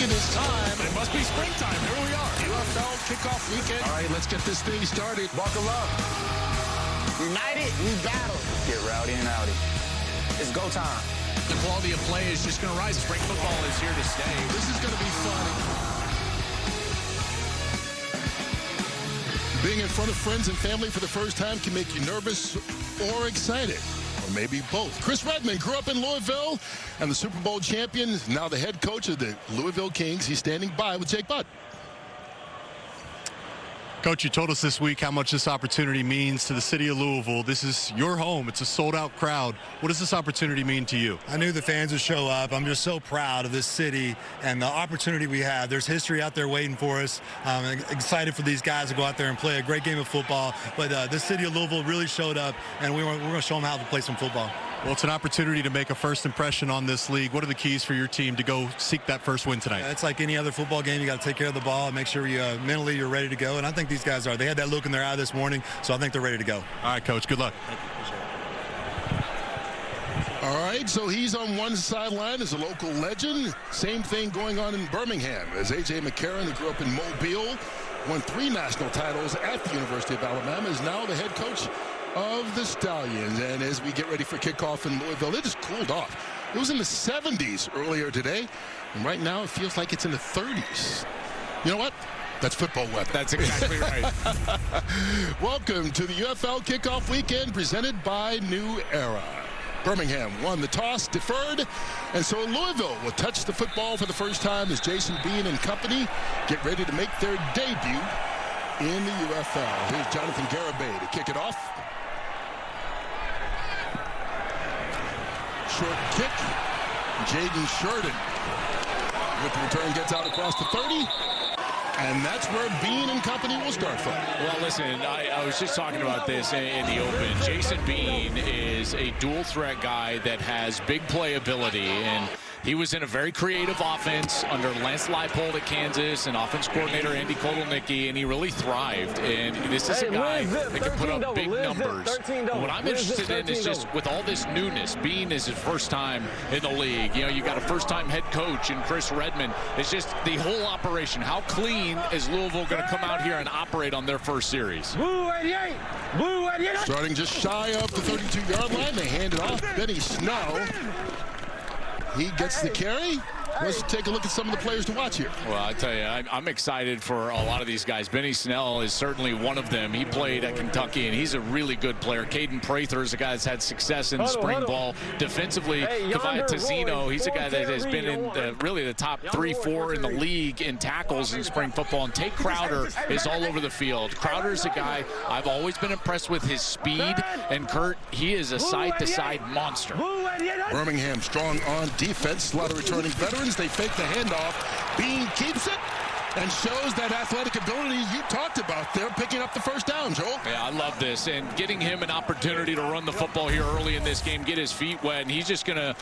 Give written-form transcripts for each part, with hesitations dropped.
it is time. It must be springtime. Here we are. UFL kickoff weekend. All right, let's get this thing started. Buckle up. United, we battle. Get rowdy and outy. It's go time. The quality of play is just going to rise. Spring football is here to stay. This is going to be fun. Being in front of friends and family for the first time can make you nervous or excited, or maybe both. Chris Redman grew up in Louisville, and the Super Bowl champion is now the head coach of the Louisville Kings. He's standing by with Jake Butt. Coach, you told us this week how much this opportunity means to the city of Louisville. This is your home. It's a sold-out crowd. What does this opportunity mean to you? I knew the fans would show up. I'm just so proud of this city and the opportunity we have. There's history out there waiting for us. I'm excited for these guys to go out there and play a great game of football. But this city of Louisville really showed up, and we're going to show them how to play some football. Well, it's an opportunity to make a first impression on this league. What are the keys for your team to go seek that first win tonight? It's like any other football game. You got to take care of the ball and make sure you mentally you're ready to go. And I think these guys are. They had that look in their eye this morning, so I think they're ready to go. All right, Coach. Good luck. All right, so he's on one sideline as a local legend. Same thing going on in Birmingham as A.J. McCarron, who grew up in Mobile, won 3 national titles at the University of Alabama, is now the head coach of the Stallions. And as we get ready for kickoff in Louisville, it just cooled off. It was in the 70s earlier today, and right now it feels like it's in the 30s. You know what? That's football weather. That's exactly right. Welcome to the UFL kickoff weekend presented by New Era. Birmingham won the toss, deferred, and so Louisville will touch the football for the first time as Jason Bean and company get ready to make their debut in the UFL. Here's Jonathan Garibay to kick it off. Short kick. Jaden Sheridan with the return gets out across the 30. And that's where Bean and company will start from. Well, listen, I was just talking about this in the open. Jason Bean is a dual threat guy that has big playability, and he was in a very creative offense under Lance Leipold at Kansas and offense coordinator Andy Kotelnicki, and he really thrived. And this is a guy that can put up big numbers. What I'm interested in is just with all this newness. Bean is his first time in the league. You know, you got a first-time head coach in Chris Redman. It's just the whole operation. How clean is Louisville going to come out here and operate on their first series? Blue 88! Blue 88! Starting just shy of the 32-yard line, they hand it off. Benny Snell. He gets the carry. Let's take a look at some of the players to watch here. Well, I tell you, I'm excited for a lot of these guys. Benny Snell is certainly one of them. He played at Kentucky, and he's a really good player. Caden Prather is a guy that's had success in spring ball. Defensively, Kavaya Tazzino, he's a guy that has been in really the top 3-4 in the league in tackles in spring football. And Tate Crowder is all over the field. Crowder's a guy I've always been impressed with his speed. And Kurt, he is a side-to-side monster. Birmingham strong on defense. A lot of returning veterans. They fake the handoff. Bean keeps it and shows that athletic ability you talked about there, picking up the first down, Joel. Yeah, I love this, and getting him an opportunity to run the football here early in this game, get his feet wet, and he's just gonna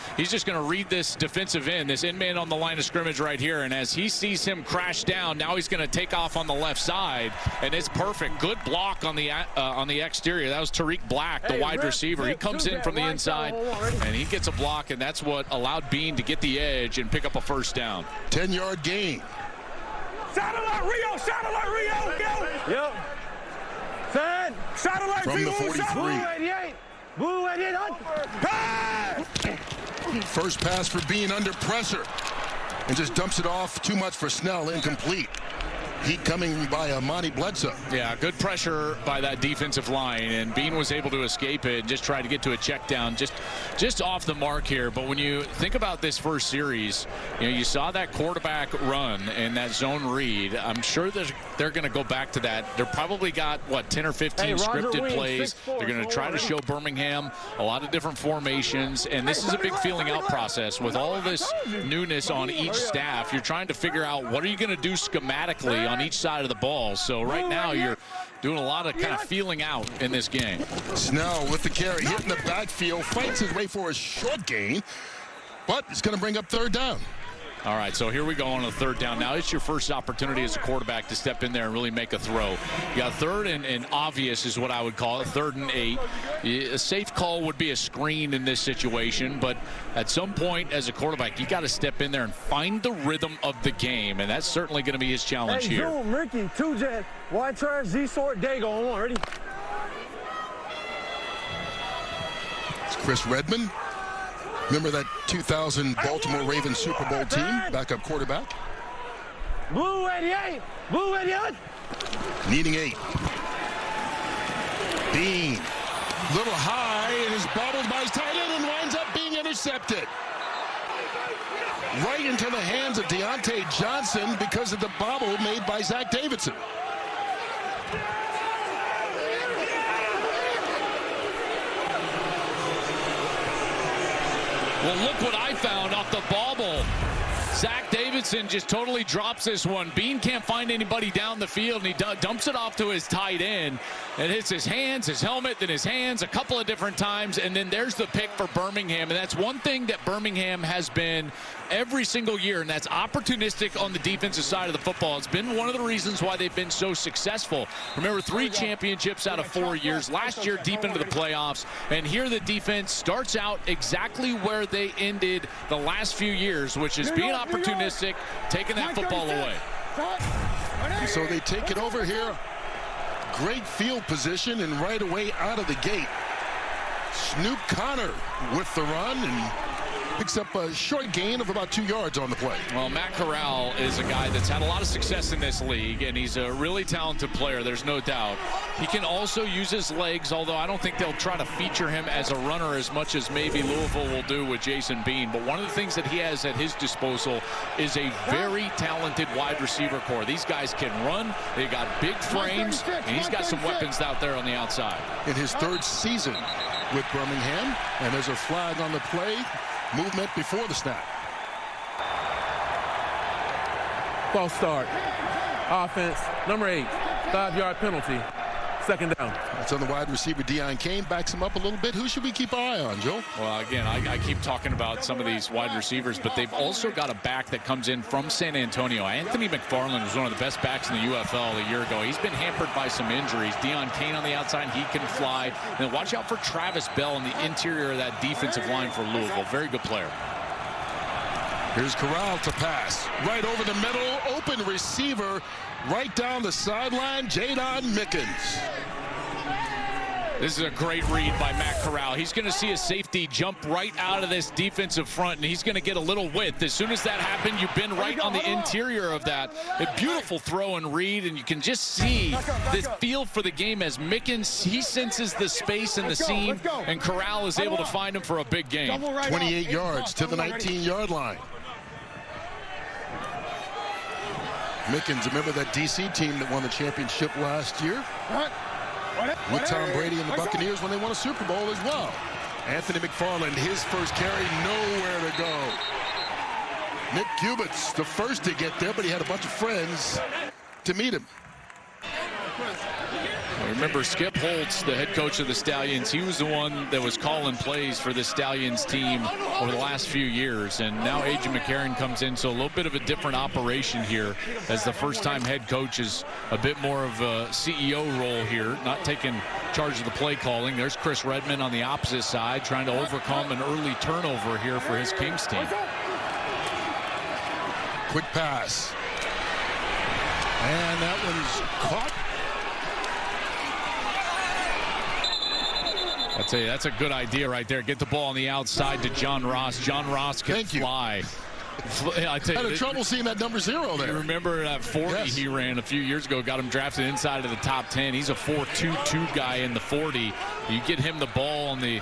read this defensive end, this end man on the line of scrimmage right here, and as he sees him crash down, now he's gonna take off on the left side, and it's perfect. Good block on the exterior. That was Tariq Black, the wide receiver. He comes in from the inside, and he gets a block, and that's what allowed Bean to get the edge and pick up a first down. 10-yard gain. Satellite Rio! Satellite Rio! Go! Yep. Fan! Satellite From the 43. Blue 88! Blue 88! Pass! First pass for Bean under pressure. And just dumps it off. Too much for Snell. Incomplete. Heat coming by Monty Bledsoe. Yeah, good pressure by that defensive line, and Bean was able to escape it and just try to get to a check down, just off the mark here. But when you think about this first series, you know, you saw that quarterback run and that zone read. I'm sure that they're going to go back to that. They're probably got, what, 10 or 15 scripted plays. They're going to try to show Birmingham a lot of different formations, and this is a big feeling out process. With all of this newness on each staff, you're trying to figure out what are you going to do schematically on each side of the ball. So right now you're doing a lot of kind of feeling out in this game. Snell with the carry, hitting the backfield, fights his way for a short gain, but it's going to bring up third down. All right, so here we go on the third down. Now it's your first opportunity as a quarterback to step in there and really make a throw. You got third and obvious is what I would call it, 3rd and 8. A safe call would be a screen in this situation, but at some point as a quarterback, you got to step in there and find the rhythm of the game, and that's certainly going to be his challenge here. Zoom, Ricky, 2 jet, wide trash, Z sort, Dago on 1, ready? It's Chris Redmond. Remember that 2000 Baltimore Ravens Super Bowl team, backup quarterback? Blue 88, blue 88. Needing 8. Bean, little high, and is bobbled by his tight end and winds up being intercepted. Right into the hands of Deontay Johnson because of the bobble made by Zach Davidson. Well, look what I found off the bobble. Zach Davidson just totally drops this one. Bean can't find anybody down the field, and he dumps it off to his tight end. It hits his hands, his helmet, then his hands a couple of different times, and then there's the pick for Birmingham. And that's one thing that Birmingham has been every single year, and that's opportunistic on the defensive side of the football. It's been one of the reasons why they've been so successful. Remember, 3 championships out of 4 years. Last year, deep into the playoffs. And here the defense starts out exactly where they ended the last few years, which is being opportunistic, taking that football away. So they take it over here. Great field position, and right away out of the gate, Snoop Connor with the run and picks up a short gain of about 2 yards on the play. Well, Matt Corral is a guy that's had a lot of success in this league, and he's a really talented player, there's no doubt. He can also use his legs, although I don't think they'll try to feature him as a runner as much as maybe Louisville will do with Jason Bean. But one of the things that he has at his disposal is a very talented wide receiver core. These guys can run, they got big frames, and he's got some weapons out there on the outside. In his 3rd season with Birmingham, and there's a flag on the play. Movement before the snap. False start. Offense, number 8. 5-yard penalty. 2nd down. That's on the wide receiver. Deion Kane backs him up a little bit. Who should we keep our eye on, Joe? Well, again, I keep talking about some of these wide receivers, but they've also got a back that comes in from San Antonio. Anthony McFarland was one of the best backs in the UFL a year ago. He's been hampered by some injuries. Deion Kane on the outside, he can fly. And watch out for Travis Bell in the interior of that defensive line for Louisville. Very good player. Here's Corral to pass. Right over the middle. Open receiver. Right down the sideline. Jadon Mickens. This is a great read by Matt Corral. He's going to see a safety jump right out of this defensive front, and he's going to get a little width. As soon as that happened, you've been right on the interior of that. A beautiful throw and read, and you can just see this feel for the game as Mickens, he senses the space and the seam, and Corral is able to find him for a big gain. 28 yards to the 19-yard line. Mickens, remember that DC team that won the championship last year? With Tom Brady and the Buccaneers when they won a Super Bowl as well. Anthony McFarland, his first carry, nowhere to go. Nick Cubits, the first to get there, but he had a bunch of friends to meet him. Remember, Skip Holtz, the head coach of the Stallions, he was the one that was calling plays for the Stallions team over the last few years. And now A.J. McCarron comes in, so a little bit of a different operation here as the first-time head coach is a bit more of a CEO role here, not taking charge of the play calling. There's Chris Redmond on the opposite side trying to overcome an early turnover here for his Kings team. Quick pass. And that one's caught. I'll tell you, that's a good idea right there. Get the ball on the outside to John Ross. John Ross can fly. I tell you, had trouble seeing that number 0 there. You remember that 40 yes. He ran a few years ago, got him drafted inside of the top 10. He's a 4.22 guy in the 40. You get him the ball on the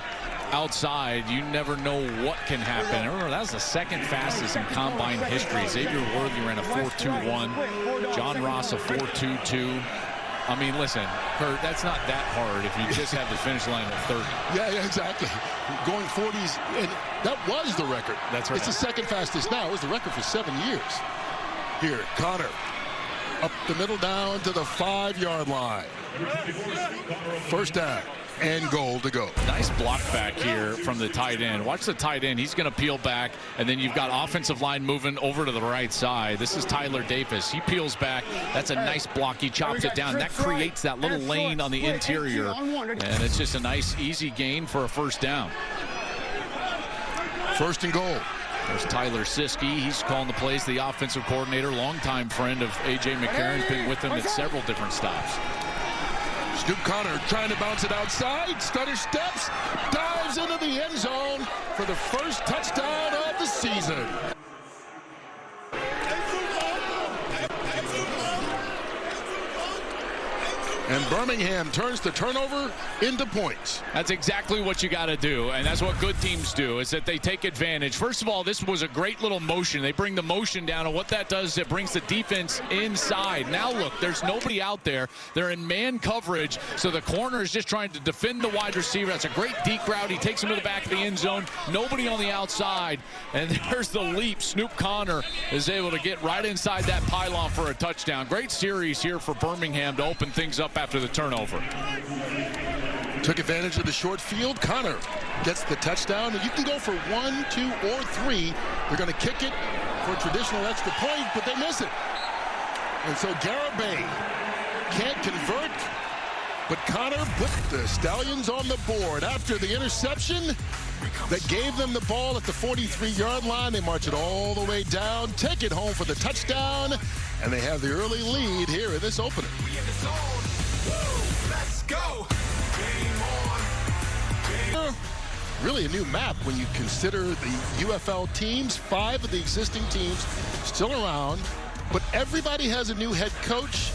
outside, you never know what can happen. Remember, that was the 2nd fastest in combine history. Xavier Worthy ran a 4.21. John Ross a 4.22. I mean, listen, Kurt, that's not that hard if you just have the finish line at 30. Yeah, exactly. Going 40s, and that was the record. That's right. It's the 2nd fastest now. It was the record for 7 years. Here, Connor, up the middle down to the 5-yard line. First down. and goal to go. Nice block back here from the tight end. Watch the tight end. He's going to peel back, and then you've got offensive line moving over to the right side. This is Tyler Davis. He peels back. That's a nice block. He chops it down. That creates that little lane on the interior, and it's just a nice, easy gain for a first down. First and goal. There's Tyler Siskey. He's calling the plays, the offensive coordinator, longtime friend of A.J. McCarron's been with him at several different stops. Snoop Connor trying to bounce it outside. Stutter steps, dives into the end zone for the first touchdown of the season. And Birmingham turns the turnover into points. That's exactly what you got to do, and that's what good teams do, is that they take advantage. First of all, this was a great little motion. They bring the motion down, and what that does is it brings the defense inside. Now look, there's nobody out there. They're in man coverage, so the corner is just trying to defend the wide receiver. That's a great deep route. He takes him to the back of the end zone. Nobody on the outside, and there's the leap. Snoop Connor is able to get right inside that pylon for a touchdown. Great series here for Birmingham to open things up after the turnover. Took advantage of the short field. Connor gets the touchdown, and you can go for 1, 2, or 3. They're going to kick it for a traditional extra point, but they miss it. And so Garibay can't convert, but Connor put the Stallions on the board after the interception that gave them the ball at the 43-yard line. They march it all the way down, take it home for the touchdown, and they have the early lead here in this opener. Let's go. Really a new map when you consider the UFL teams. 5 of the existing teams still around, but everybody has a new head coach,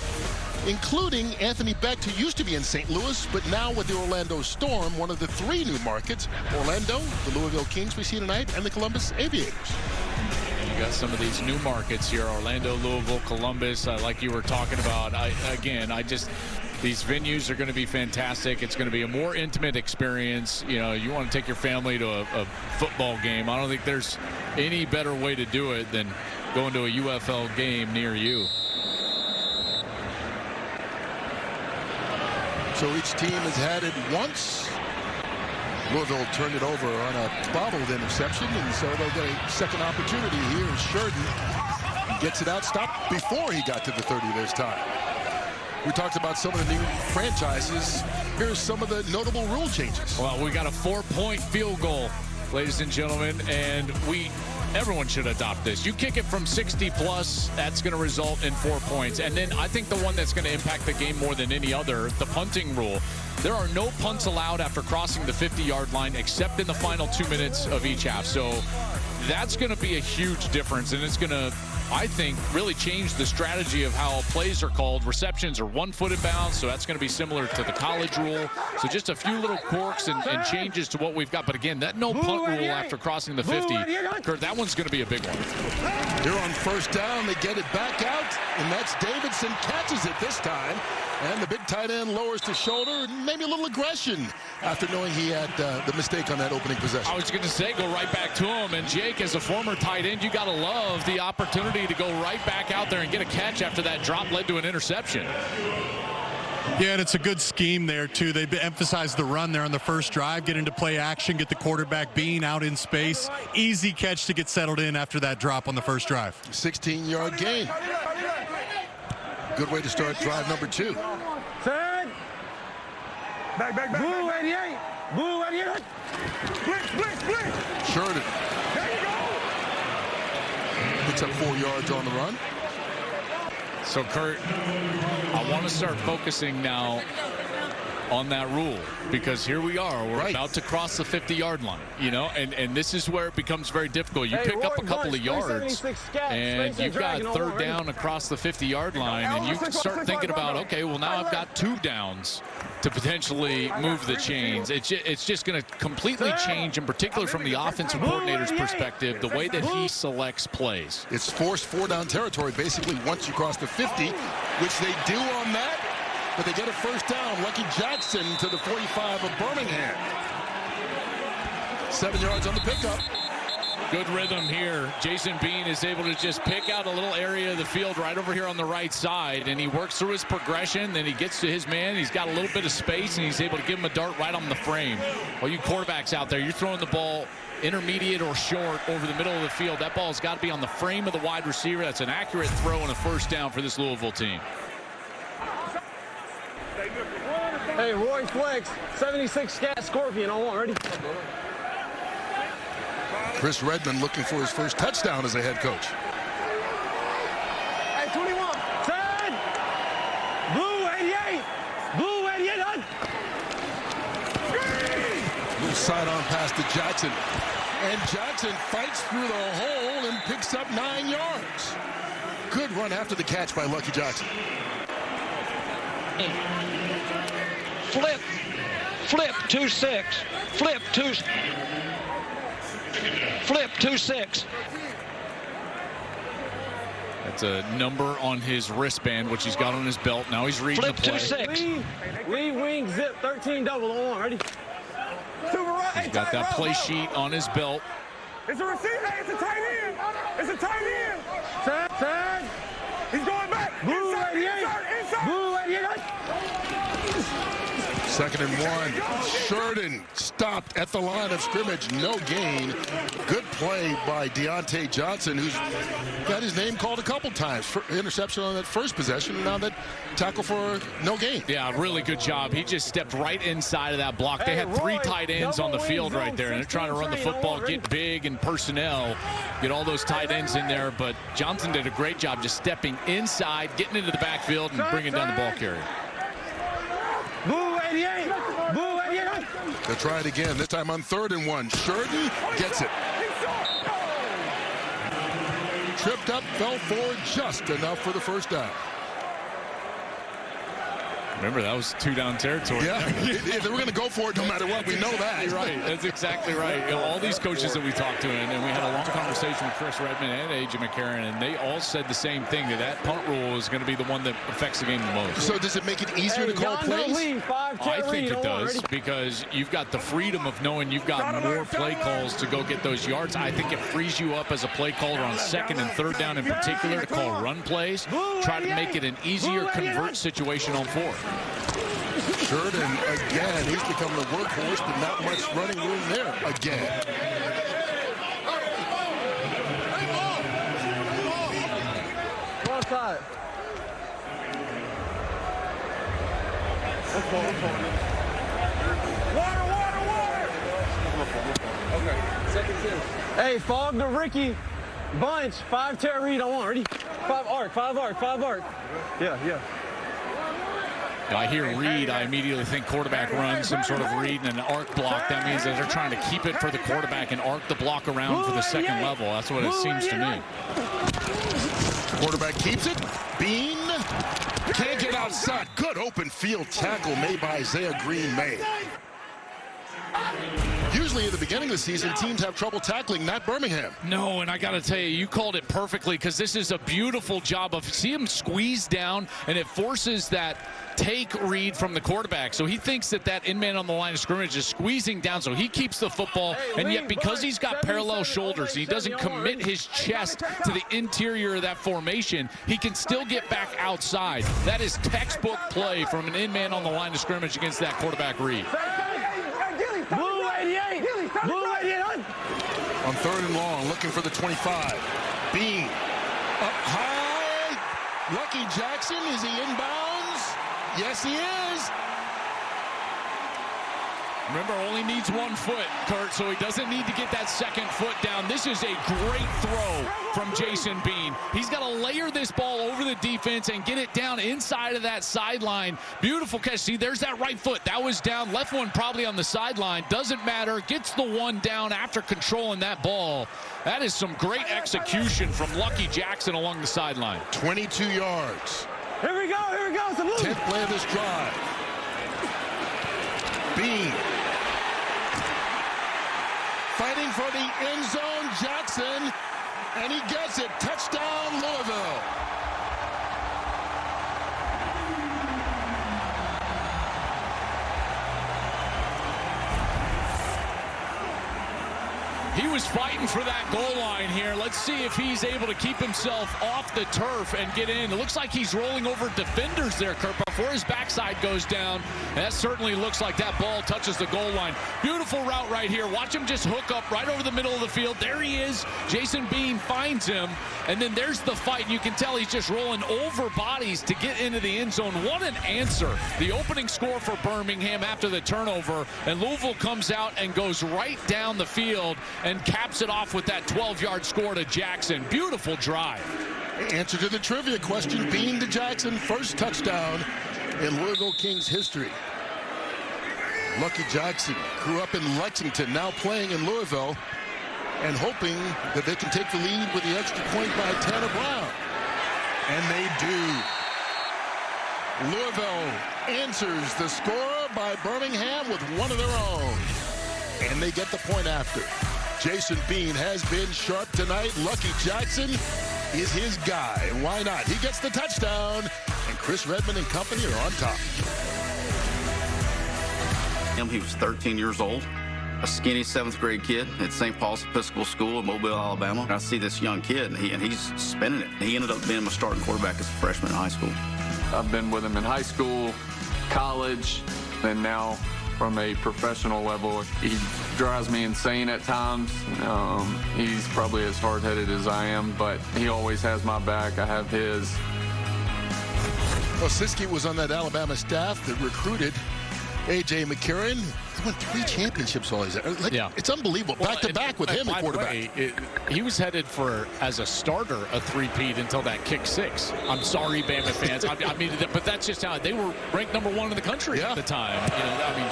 including Anthony Becht, who used to be in St. Louis, but now with the Orlando Storm, one of the 3 new markets: Orlando, the Louisville Kings we see tonight, and the Columbus Aviators. You got some of these new markets here: Orlando, Louisville, Columbus, like you were talking about. These venues are going to be fantastic. It's going to be a more intimate experience. You know, you want to take your family to a football game. I don't think there's any better way to do it than going to a UFL game near you. So each team has had it once. Louisville turned it over on a bobbled interception, and so they'll get a second opportunity here. Sheridan gets it out, stopped before he got to the 30 this time. We talked about some of the new franchises. Here's some of the notable rule changes. Well, we got a 4-point field goal, ladies and gentlemen, and everyone should adopt this. You kick it from 60 plus, that's going to result in 4 points. And then I think the one that's going to impact the game more than any other, the punting rule. There are no punts allowed after crossing the 50-yard line except in the final 2 minutes of each half. So that's going to be a huge difference, and it's going to, I think, really change the strategy of how plays are called. Receptions are 1 foot in bounds, so that's going to be similar to the college rule. So just a few little quirks and changes to what we've got. But again, that no punt rule after crossing the 50, Kurt, that one's going to be a big one. Here on first down, they get it back out, and that's Davidson catches it this time. And the big tight end lowers the shoulder, maybe a little aggression after knowing he had the mistake on that opening possession. I was going to say, go right back to him. And Jake, as a former tight end, you got to love the opportunity to go right back out there and get a catch after that drop led to an interception. Yeah, and it's a good scheme there, too. They emphasize the run there on the first drive, get into play action, get the quarterback being out in space. Easy catch to get settled in after that drop on the first drive. 16-yard gain. Good way to start drive number 2. Set. Back. Blue 88. Blue 88. Blitz. Sheridan There you go. picks up 4 yards on the run. So, Kurt, I want to start focusing now on that rule, because here we are. We're about to cross the 50-yard line, you know, and this is where it becomes very difficult. You pick up a couple of yards, and you've got 3rd down across the 50-yard line, and you start thinking about, okay, well, now I've got 2 downs to potentially move the chains. It's just going to completely change, in particular from the offensive coordinator's perspective, the way that he selects plays. It's forced 4-down territory, basically, once you cross the 50, which they do on that. But they get a first down. Lucky Jackson to the 45 of Birmingham. 7 yards on the pickup. Good rhythm here. Jason Bean is able to just pick out a little area of the field right over here on the right side, and he works through his progression. Then he gets to his man. He's got a little bit of space, and he's able to give him a dart right on the frame. All you quarterbacks out there, you're throwing the ball intermediate or short over the middle of the field. That ball's got to be on the frame of the wide receiver. That's an accurate throw and a first down for this Louisville team. Hey, Roy Flex, 76 Scat Scorpion on one. Ready? Chris Redmond looking for his first touchdown as a head coach. Hey, 21. Ted! Blue 88. Blue 88. Little side-on pass to Jackson. And Jackson fights through the hole and picks up 9 yards. Good run after the catch by Lucky Jackson. Flip 2-6. Flip 2-6. That's a number on his wristband, which he's got on his belt. Now he's reading Flip the play. 2-6. Lead wing zip 13 double on one. Ready? Super right. He's got that play sheet on his belt. It's a receiver. Hey, it's a tight end. It's a tight end. Ted. He's going back. Blue 88. Blue 88. 2nd and 1. Sheridan stopped at the line of scrimmage. No gain. Good play by Deontay Johnson, who's got his name called a couple times. For interception on that first possession, and now that tackle for no gain. Yeah, really good job. He just stepped right inside of that block. They had 3 tight ends on the field right there, and they're trying to run the football, get big and personnel, get all those tight ends in there. But Johnson did a great job just stepping inside, getting into the backfield, and bringing down the ball carrier. Blue 88. Blue 88. They'll try it again, this time on 3rd and 1. Sheridan gets it. Tripped up, fell forward just enough for the first down. Remember, that was 2-down territory. Yeah, they were going to go for it no matter what. We know that. Right, that's exactly right. You know, all these coaches that we talked to, and we had a long conversation with Chris Redmond and A.J. McCarron, and they all said the same thing, that punt rule is going to be the one that affects the game the most. So does it make it easier to call plays? I think it does, because you've got the freedom of knowing you've got more play calls to go get those yards. I think it frees you up as a play caller on 2nd and 3rd down in particular to call run plays, try to make it an easier convert situation on 4th. Sheridan again, he's become the workhorse, but not much running room there again. Wrong side. Water. Okay, 2nd 10. Hey, fog to Ricky. Bunch, 5 tear read on one. Ready? 5 arc. Yeah. I hear read, I immediately think quarterback run, some sort of read and an arc block. That means that they're trying to keep it for the quarterback and arc the block around for the 2nd level. That's what it seems to me. Quarterback keeps it. Bean can't get outside. Good open field tackle made by Isaiah Green-May. Usually at the beginning of the season, teams have trouble tackling, not Birmingham. No, and I got to tell you, you called it perfectly, because this is a beautiful job of, see him squeeze down, and it forces that take read from the quarterback. So he thinks that in-man on the line of scrimmage is squeezing down, so he keeps the football, and yet because he's got parallel shoulders, he doesn't commit his chest to the interior of that formation, he can still get back outside. That is textbook play from an in-man on the line of scrimmage against that quarterback read. Blue 88. Blue 88. On 3rd and long, looking for the 25. Bean up high. Lucky Jackson, is he inbounds? Yes, he is. Remember, only needs 1 foot, Kurt, so he doesn't need to get that 2nd foot down. This is a great throw from Jason Bean. He's got to layer this ball over the defense and get it down inside of that sideline. Beautiful catch. See, there's that right foot. That was down. Left one probably on the sideline. Doesn't matter. Gets the one down after controlling that ball. That is some great execution from Lucky Jackson along the sideline. 22 yards. Here we go. 10th play of this drive. Bean fighting for the end zone. Jackson, and he gets it. Touchdown, Louisville. He was fighting for that goal line here. Let's see if he's able to keep himself off the turf and get in. It looks like he's rolling over defenders there, Kurt, before his backside goes down. And that certainly looks like that ball touches the goal line. Beautiful route right here. Watch him just hook up right over the middle of the field. There he is. Jason Bean finds him. And then there's the fight. You can tell he's just rolling over bodies to get into the end zone. What an answer. The opening score for Birmingham after the turnover. And Louisville comes out and goes right down the field and caps it off with that 12-yard score to Jackson. Beautiful drive. Answer to the trivia question, Bean to Jackson, first touchdown in Louisville Kings history. Lucky Jackson grew up in Lexington, now playing in Louisville, and hoping that they can take the lead with the extra point by Tanner Brown. And they do. Louisville answers the score by Birmingham with one of their own. And they get the point after. Jason Bean has been sharp tonight. Lucky Jackson is his guy. And why not? He gets the touchdown. And Chris Redmond and company are on top. He was 13 years old, a skinny 7th grade kid at St. Paul's Episcopal School in Mobile, Alabama. And I see this young kid, and he's spinning it. He ended up being my starting quarterback as a freshman in high school. I've been with him in high school, college, and now from a professional level. He drives me insane at times. He's probably as hard-headed as I am, but he always has my back. I have his. Well, Siski was on that Alabama staff that recruited A.J. McCarron. He won 3 championships while he's there. It's unbelievable. Back-to-back with him at quarterback. He was headed for, as a starter, a 3-peat until that kick 6. I'm sorry, Bama fans. I mean, but that's just how they were ranked #1 in the country at the time.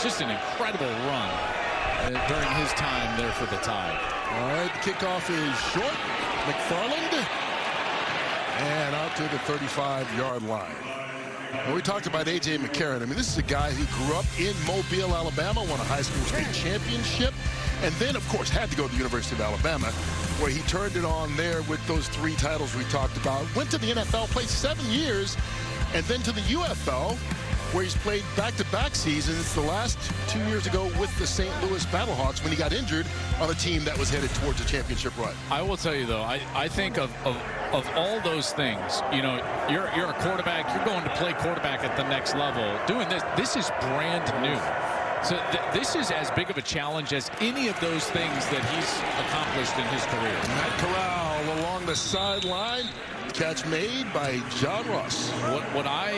Just an incredible run during his time there for the Tide. All right, the kickoff is short. McFarland. And out to the 35-yard line. When we talked about A.J. McCarron, I mean, this is a guy who grew up in Mobile, Alabama, won a high school state championship, and then, of course, had to go to the University of Alabama, where he turned it on there with those 3 titles we talked about. Went to the NFL, played 7 years, and then to the UFL, where he's played back-to-back seasons. The last 2 years ago with the St. Louis Battlehawks when he got injured on a team that was headed towards a championship run. I will tell you, though, I think of all those things, you're a quarterback, you're going to play quarterback at the next level. Doing this is brand new. So this is as big of a challenge as any of those things that he's accomplished in his career. Matt Corral along the sideline. Catch made by John Ross. What I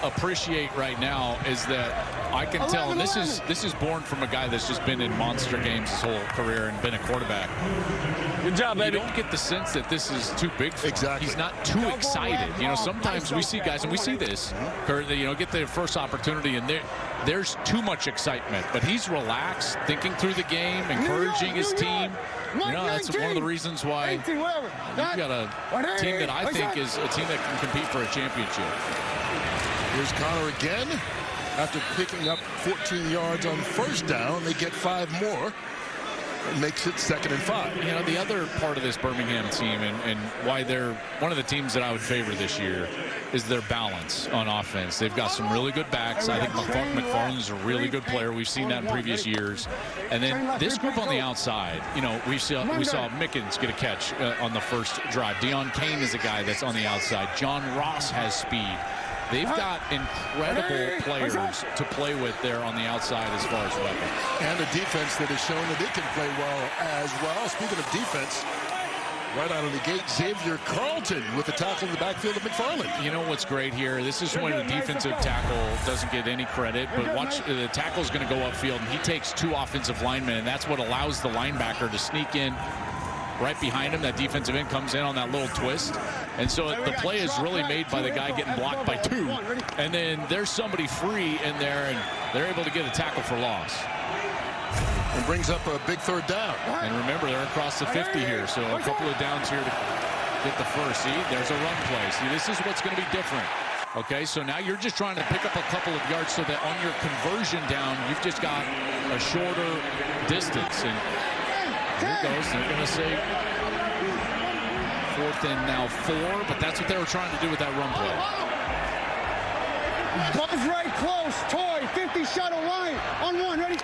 appreciate right now is that I can tell, and this is born from a guy that's just been in monster games his whole career and been a quarterback. Good job, baby. You don't get the sense that this is too big for him. He's not too excited. Sometimes we see guys, and we see this, Kurt, get their first opportunity, and there's too much excitement. But he's relaxed, thinking through the game, encouraging his team. That's one of the reasons why you've got a team that I think is a team that can compete for a championship. Here's Connor again. After picking up 14 yards on first down, they get 5 more. It makes it 2nd and 5. The other part of this Birmingham team and why they're one of the teams that I would favor this year is their balance on offense. They've got some really good backs. I think McFarland's a really good player. We've seen that in previous years. And then this group on the outside, we saw Mickens get a catch on the first drive. Deion Kane is a guy that's on the outside. John Ross has speed. They've got incredible players to play with there on the outside as far as weapons. And a defense that has shown that they can play well as well. Speaking of defense, right out of the gate, Xavier Carlton with the tackle in the backfield of McFarland. You know what's great here? This is when a defensive tackle doesn't get any credit, but watch, the tackle's going to go upfield, and he takes 2 offensive linemen, and that's what allows the linebacker to sneak in right behind him. That defensive end comes in on that little twist. And so the play is really made by the guy getting blocked by 2. And then there's somebody free in there, and they're able to get a tackle for loss. And brings up a big 3rd down. And remember, they're across the 50 here, so a couple of downs here to get the first. See, there's a run play. See, this is what's going to be different. Okay, so now you're just trying to pick up a couple of yards so that on your conversion down, you've just got a shorter distance. And here it goes. They're going to say 4th and now 4, but that's what they were trying to do with that run play. Buzz right close. Toy, 50 shuttle line on 1. Ready?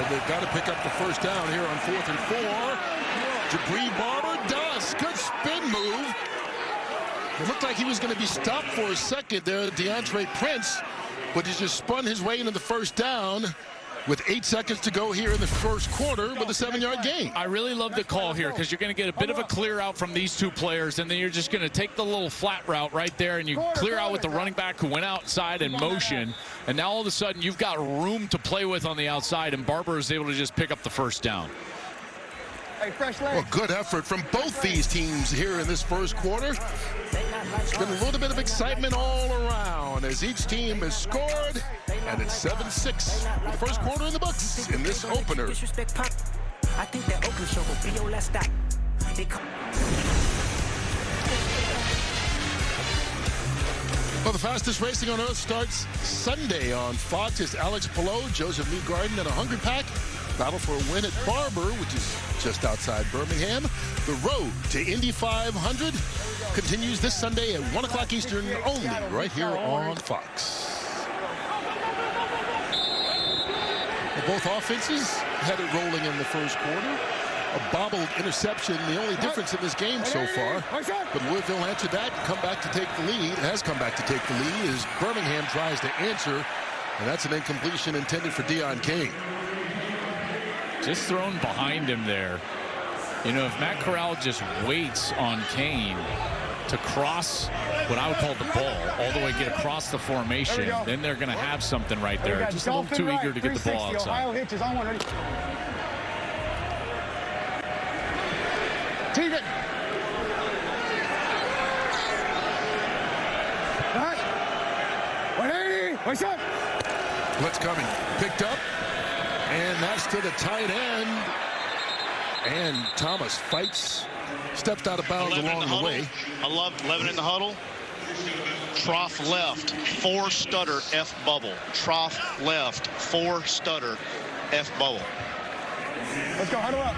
They've got to pick up the first down here on 4th and 4. Jabri Barber does. Good spin move. It looked like he was going to be stopped for a second there, DeAndre Prince, but he just spun his way into the first down with 8 seconds to go here in the first quarter with a 7-yard gain. I really love the call here because you're going to get a bit of a clear out from these two players, and then you're just going to take the little flat route right there, and you clear out with the running back who went outside in motion, and now all of a sudden you've got room to play with on the outside, and Barber is able to just pick up the first down. Well, good effort from both these teams here in this first quarter. It's been a little bit of excitement all around as each team has scored, and it's 7-6 with the first quarter in the books in this opener. I think that Oakland show will be your last stop. Well, the fastest racing on earth starts Sunday on Fox. It's Alex Palou, Joseph Newgarden, and a Hungry Pack battle for a win at Barber, which is just outside Birmingham. The road to Indy 500 continues this Sunday at 1 o'clock Eastern only right here on Fox. Well, both offenses had it rolling in the first quarter. A bobbled interception, the only difference in this game so far. But Louisville answered that and come back to take the lead. Has come back to take the lead as Birmingham tries to answer. And that's an incompletion intended for Deion Kane. Just thrown behind him there. You know, if Matt Corral just waits on Kane to cross what I would call the ball, all the way get across the formation, then they're going to have something right there. Just a little too eager to get the ball outside. Tegan. What's up? Blitz coming. Picked up. And that's to the tight end. And Thomas fights. Stepped out of bounds along the way. I love 11 in the huddle. Trough left. 4 stutter F bubble. Trough left. 4 stutter F bubble. Let's go. Huddle up.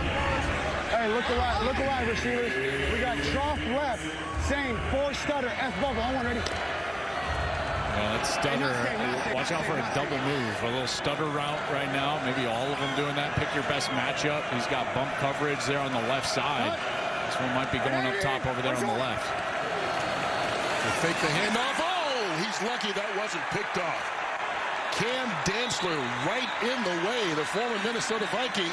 Hey, look alive, receivers. We got trough left, same 4 stutter, F bubble. I want ready. Yeah, that stutter. Watch out for a double move. A little stutter route right now. Maybe all of them doing that. Pick your best matchup. He's got bump coverage there on the left side. This one might be going up top over there on the left. They fake the handoff. Oh, he's lucky that wasn't picked off. Cam Dantzler right in the way, the former Minnesota Viking.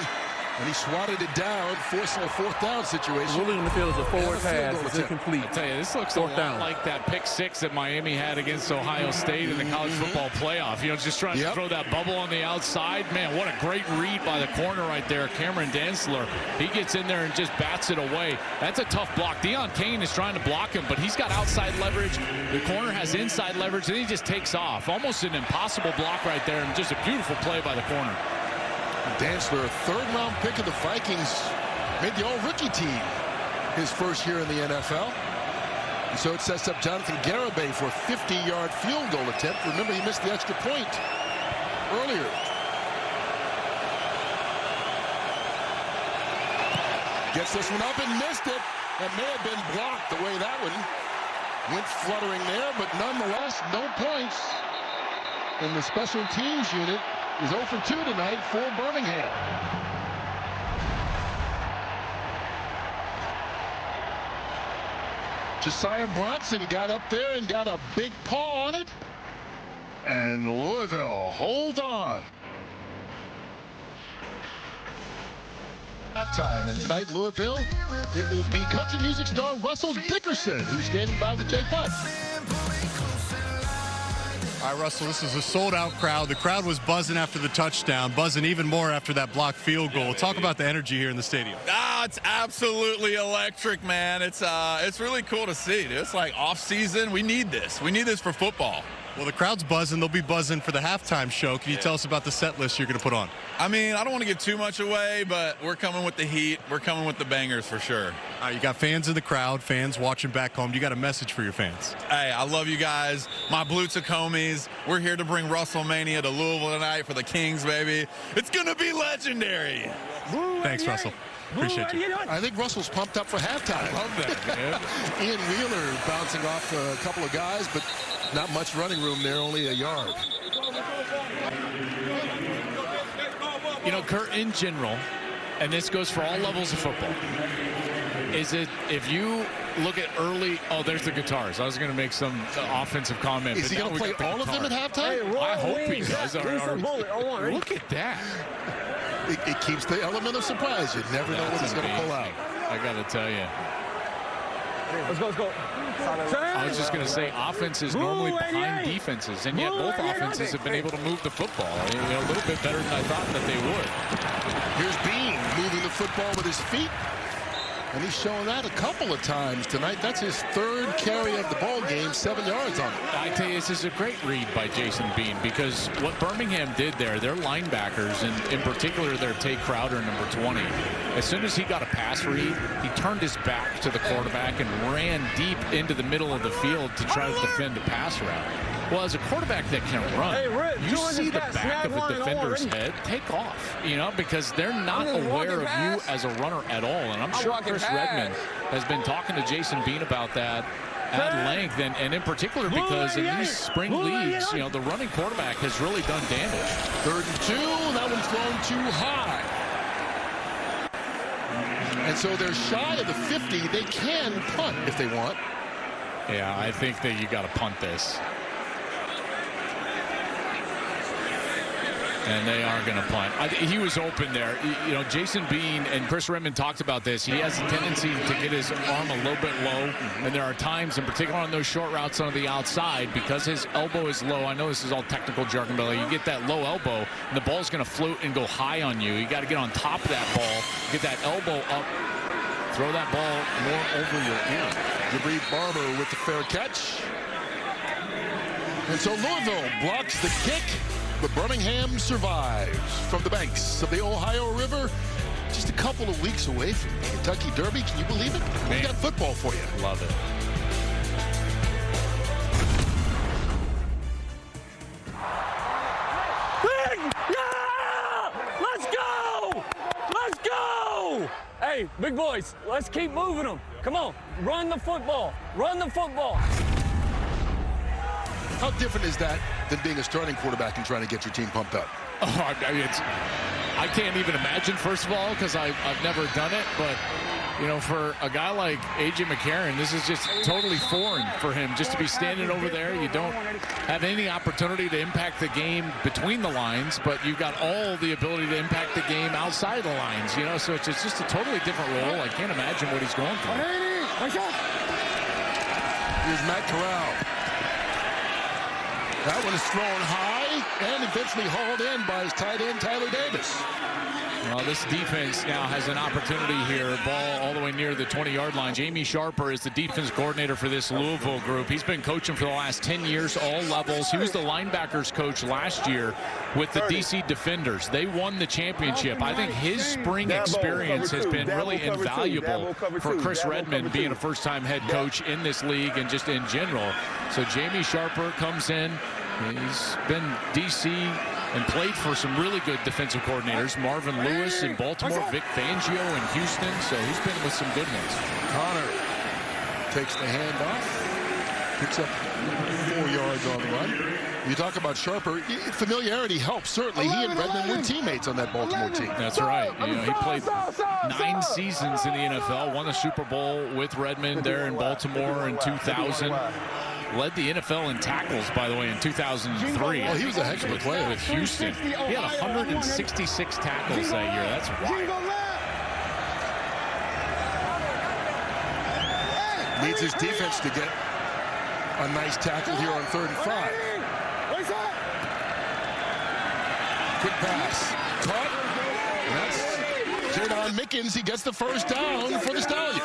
And he swatted it down, forcing a 4th down situation. Moving in the field is a forward pass. It's incomplete. I tell you, this looks a lot like that pick 6 that Miami had against Ohio State in the college football playoff. You know, just trying to throw that bubble on the outside. Man, what a great read by the corner right there, Cameron Dantzler. He gets in there and just bats it away. That's a tough block. Deion Kane is trying to block him, but he's got outside leverage. The corner has inside leverage, and he just takes off. Almost an impossible block right there, and just a beautiful play by the corner. Dantzler, a 3rd-round pick of the Vikings, made the all-rookie team his first year in the NFL. And so it sets up Jonathan Garibay for a 50-yard field goal attempt. Remember, he missed the extra point earlier. Gets this one up and missed it. That may have been blocked the way that one went fluttering there, but nonetheless, no points. And the special teams unit is 0 for 2 tonight for Birmingham. Josiah Bronson got up there and got a big paw on it. And Louisville, hold on. That time. And tonight, Louisville, it will be country music star Russell Dickerson, who's standing by with Jay Putt. All right, Russell, this is a sold-out crowd. The crowd was buzzing after the touchdown, buzzing even more after that blocked field goal. Talk about the energy here in the stadium. It's absolutely electric, man. It's really cool to see. It's like off-season. We need this. We need this for football. Well, the crowd's buzzing. They'll be buzzing for the halftime show. Can you tell us about the set list you're going to put on? I mean, I don't want to give too much away, but we're coming with the heat. We're coming with the bangers for sure. You got fans in the crowd, fans watching back home. You got a message for your fans. Hey, I love you guys. My Blue Tacomies. We're here to bring WrestleMania to Louisville tonight for the Kings, baby. It's going to be legendary. Thanks, Russell. Appreciate you. I think Russell's pumped up for halftime. I love that, man. Ian Wheeler bouncing off a couple of guys, but not much running room there, only a yard. You know, Kurt, in general, and this goes for all levels of football, is it if you look at early, oh, there's the guitars. I was going to make some offensive comment. Is he going to play all of them at halftime? Hey, I hope he does. Look at that. It keeps the element of surprise. You never know what he's going to pull out. I got to tell you. Let's go. I was just going to say, offenses normally behind defenses, and yet both offenses have been able to move the football a little bit better than I thought that they would. Here's Bean moving the football with his feet, and he's shown that a couple of times tonight. That's his third carry of the ball game, 7 yards on it. I tell you, this is a great read by Jason Bean, because what Birmingham did there, their linebackers, and in particular their Tay Crowder, number 20, as soon as he got a pass read, he turned his back to the quarterback and ran deep into the middle of the field to try to defend a pass route. Well, as a quarterback that can run, you see the back of the defender's head take off, because they're not aware of you as a runner at all. And I'm sure Chris Redmond has been talking to Jason Bean about that at length, and in particular because in these spring leagues, the running quarterback has really done damage. 3rd and 2, that one's thrown too high. And so they're shy of the 50. They can punt if they want. Yeah, I think that you got to punt this. And they are going to punt. He was open there. Jason Bean and Chris Redmond talked about this. He has a tendency to get his arm a little bit low. And there are times, in particular on those short routes on the outside, because his elbow is low. I know this is all technical jargon, but you get that low elbow, and the ball's going to float and go high on you. You got to get on top of that ball, get that elbow up, throw that ball more over your ear. Jabri Barber with the fair catch. And so Louisville blocks the kick. But Birmingham survives from the banks of the Ohio River, just a couple of weeks away from the Kentucky Derby. Can you believe it? We got football for you. Love it. Yeah! Let's go! Let's go! Hey, big boys, let's keep moving them. Come on, run the football. Run the football. How different is that than being a starting quarterback and trying to get your team pumped up? Oh, I can't even imagine, first of all, because I've never done it. But, for a guy like A.J. McCarron, this is just totally foreign for him, just to be standing over there. You don't have any opportunity to impact the game between the lines, but you've got all the ability to impact the game outside the lines, so it's just a totally different role. I can't imagine what he's going through. Here's Matt Corral. That one is thrown high and eventually hauled in by his tight end, Tyler Davis. Well, this defense now has an opportunity here. Ball all the way near the 20-yard line. Jamie Sharper is the defense coordinator for this Louisville group. He's been coaching for the last 10 years, all levels. He was the linebackers coach last year with the DC Defenders. They won the championship. I think his spring experience has been really invaluable for Chris Redmond being a first-time head coach in this league and just in general. So Jamie Sharper comes in. He's been DC and played for some really good defensive coordinators. Marvin Lewis in Baltimore, Vic Fangio in Houston. So he's been with some good ones. Connor takes the handoff, picks up 4 yards on the run. You talk about Sharper. Familiarity helps, certainly. He and Redmond were teammates on that Baltimore team. That's right. He played 9 seasons in the NFL, won the Super Bowl with Redmond there in Baltimore in 2000. Led the NFL in tackles, by the way, in 2003. Well, he was a heck of a player with Houston. He had 166 tackles that year. That's wild. Needs his defense to get a nice tackle here on 3rd and 5. Quick pass. Caught. That's Jadon Mickens. He gets the first down for the Stallions.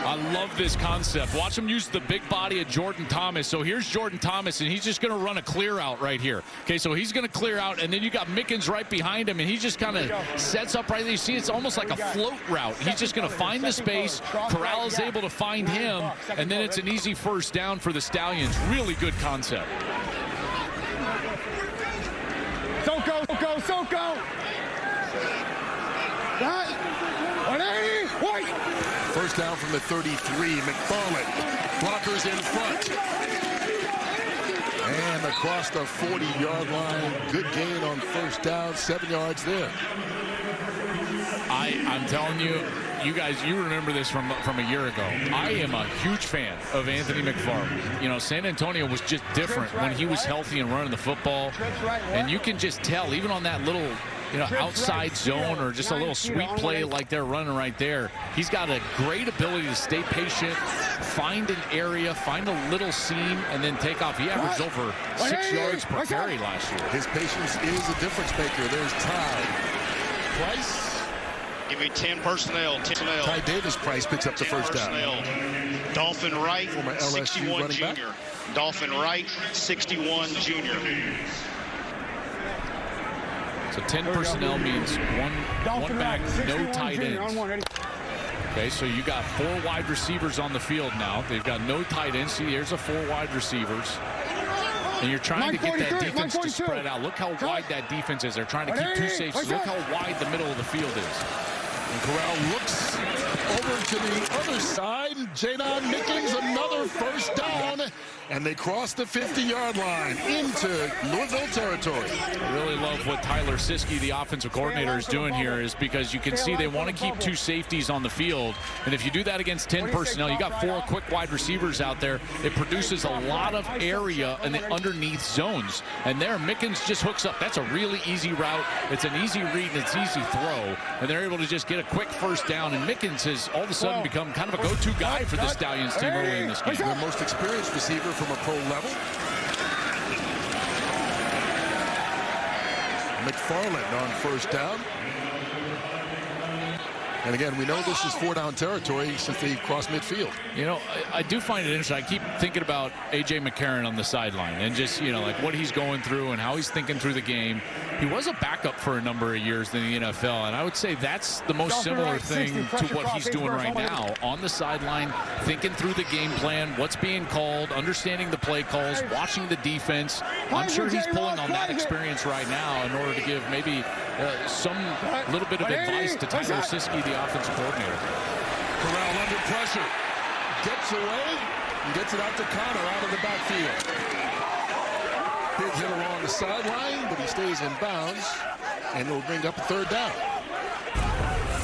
I love this concept. Watch him use the big body of Jordan Thomas. So here's Jordan Thomas, and he's just going to run a clear out right here. Okay, so he's going to clear out, and then you got Mickens right behind him, and he just kind of sets up right there. You see, it's almost like a float route. He's just going to find the space. Corral is able to find him, and then it's an easy first down for the Stallions. Really good concept. Soko. First down from the 33. McFarland. Blockers in front. And the across the 40-yard line. Good gain on first down, 7 yards there. I'm telling you, you guys, you remember this from a year ago. I am a huge fan of Anthony McFarland. You know, San Antonio was just different when he was healthy and running the football. And you can just tell, even on that little, you know, outside zone or just a little sweep play like they're running right there, he's got a great ability to stay patient, find an area, find a little seam, and then take off. He averaged over 6 yards per carry last year. His patience is a difference maker. There's Ty Price. Give me 10 personnel. Ty Davis Price picks up the first down. Dolphin Wright, Former LSU 61 junior. back. Dolphin Wright, 61 junior. So 10 personnel means one back, no tight ends. Okay, so you got 4 wide receivers on the field now. They've got no tight ends. See, here's a 4 wide receivers. And you're trying to get that defense to spread out. Look how wide that defense is. They're trying to keep 2 safeties. Look how wide the middle of the field is. And Corral looks over to the other side. Jadon Mickens, another first down. And they cross the 50-yard line into Louisville territory. I really love what Tyler Siskey, the offensive coordinator, is doing here, is because you can see they want to keep 2 safeties on the field. And if you do that against 10 personnel, you got 4 quick wide receivers out there. It produces a lot of area in the underneath zones. And there, Mickens just hooks up. That's a really easy route. It's an easy read and it's easy throw. And they're able to just get a quick first down. And Mickens has all of a sudden become kind of a go-to guy for the Stallions team early in this game. Their most experienced receiver from a pro level. McFarland on first down. And again, we know this is 4-down territory since they crossed midfield. You know, I do find it interesting. I keep thinking about A.J. McCarron on the sideline and just, you know, like what he's going through and how he's thinking through the game. He was a backup for a number of years in the NFL, and I would say that's the most similar thing to what he's doing right now. On the sideline, thinking through the game plan, what's being called, understanding the play calls, watching the defense. I'm sure he's pulling on that experience right now in order to give maybe some little bit of advice to Tyler Siskey, the offensive coordinator. Corral under pressure. Gets away and gets it out to Connor out of the backfield. Big hit along the sideline, but he stays in bounds, and it'll bring up a 3rd down.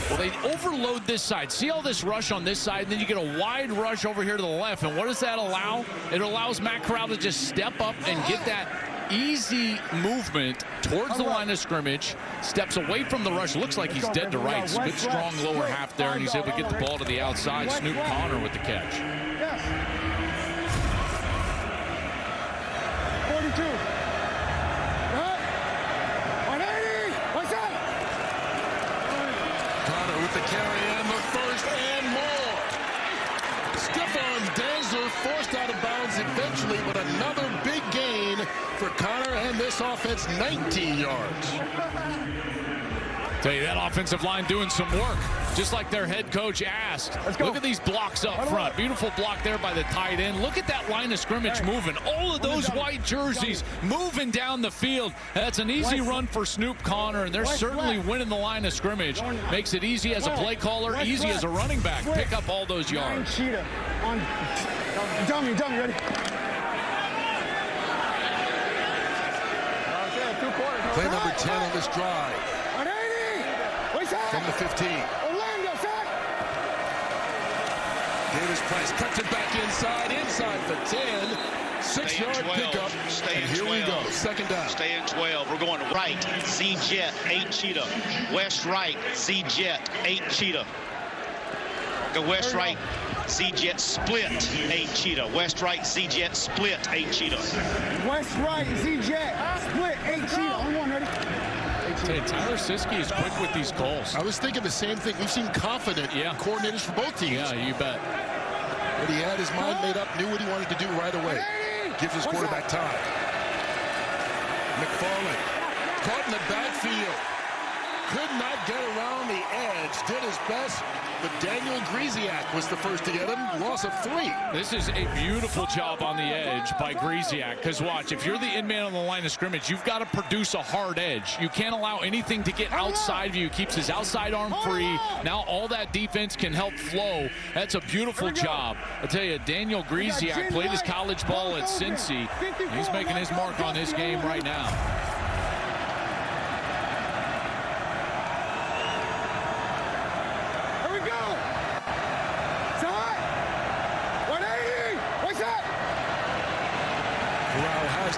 Well, they overload this side. See all this rush on this side, and then you get a wide rush over here to the left. And what does that allow? It allows Matt Corral to just step up and get that easy movement towards the line of scrimmage, steps away from the rush. Looks like he's dead to rights. Good, strong lower half there, and he's able to get the ball to the outside. Snoop Connor with the catch. 42. 180. What's up? Connor with the carry and the first and more. Stephon Danzer forced out of bounds eventually, but another big gain for Connor and this offense, 19 yards. Tell you, that offensive line doing some work, just like their head coach asked. Look at these blocks up front. Beautiful block there by the tight end. Look at that line of scrimmage moving. All of those white jerseys moving down the field. That's an easy run for Snoop Connor, and they're certainly winning the line of scrimmage. Makes it easy as a play caller, easy as a running back. Pick up all those yards. Dummy, ready? Play number 10 on this drive. From the 15. Davis Price cuts it back inside the 10. 6-yard pickup, and here we go, 2nd down. Stay in 12. We're going right, Z-Jet, 8 Cheetah. West right, Z-Jet, 8 Cheetah. Go west right, Z-Jet split, 8 Cheetah. West right, Z-Jet split, 8 Cheetah. West right, Z-Jet split, 8 Cheetah. On 1, ready? Hey, Tyler Siskey is quick with these calls. I was thinking the same thing. We've seen confident coordinators for both teams. Yeah, you bet. But he had his mind made up, knew what he wanted to do right away. Gives his quarterback time. McFarland caught in the backfield. Could not get around the edge. Did his best. but Daniel Griesiak was the first to get him. Loss of 3. This is a beautiful job on the edge by Griesiak, because watch, if you're the in man on the line of scrimmage, you've got to produce a hard edge. You can't allow anything to get outside of you. He keeps his outside arm free. Now all that defense can help flow. That's a beautiful job. I tell you, Daniel Griesiak played his college ball at Cincy. He's making his mark on this game right now.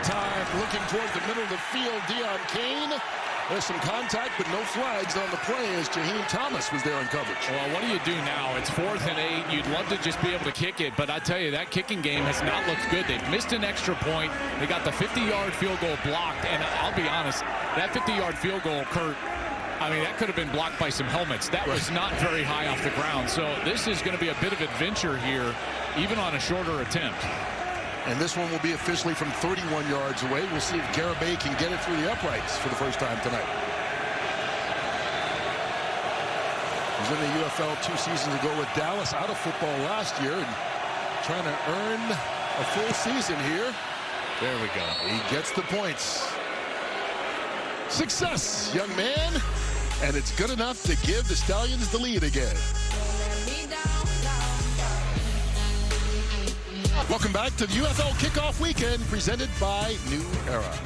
Time looking towards the middle of the field. Deion Kane. There's some contact, but no flags on the play as Jaheim Thomas was there in coverage. Well, what do you do now? It's 4th and 8. You'd love to just be able to kick it, but I tell you, that kicking game has not looked good. They've missed an extra point. They got the 50-yard field goal blocked, and I'll be honest, that 50-yard field goal, Kurt, I mean, that could have been blocked by some helmets. That was not very high off the ground. So this is going to be a bit of adventure here, even on a shorter attempt. And this one will be officially from 31 yards away. We'll see if Garibay can get it through the uprights for the first time tonight. He was in the UFL 2 seasons ago with Dallas, out of football last year, and trying to earn a full season here. There we go. He gets the points. Success, young man. And it's good enough to give the Stallions the lead again. Welcome back to the UFL Kickoff Weekend presented by New Era.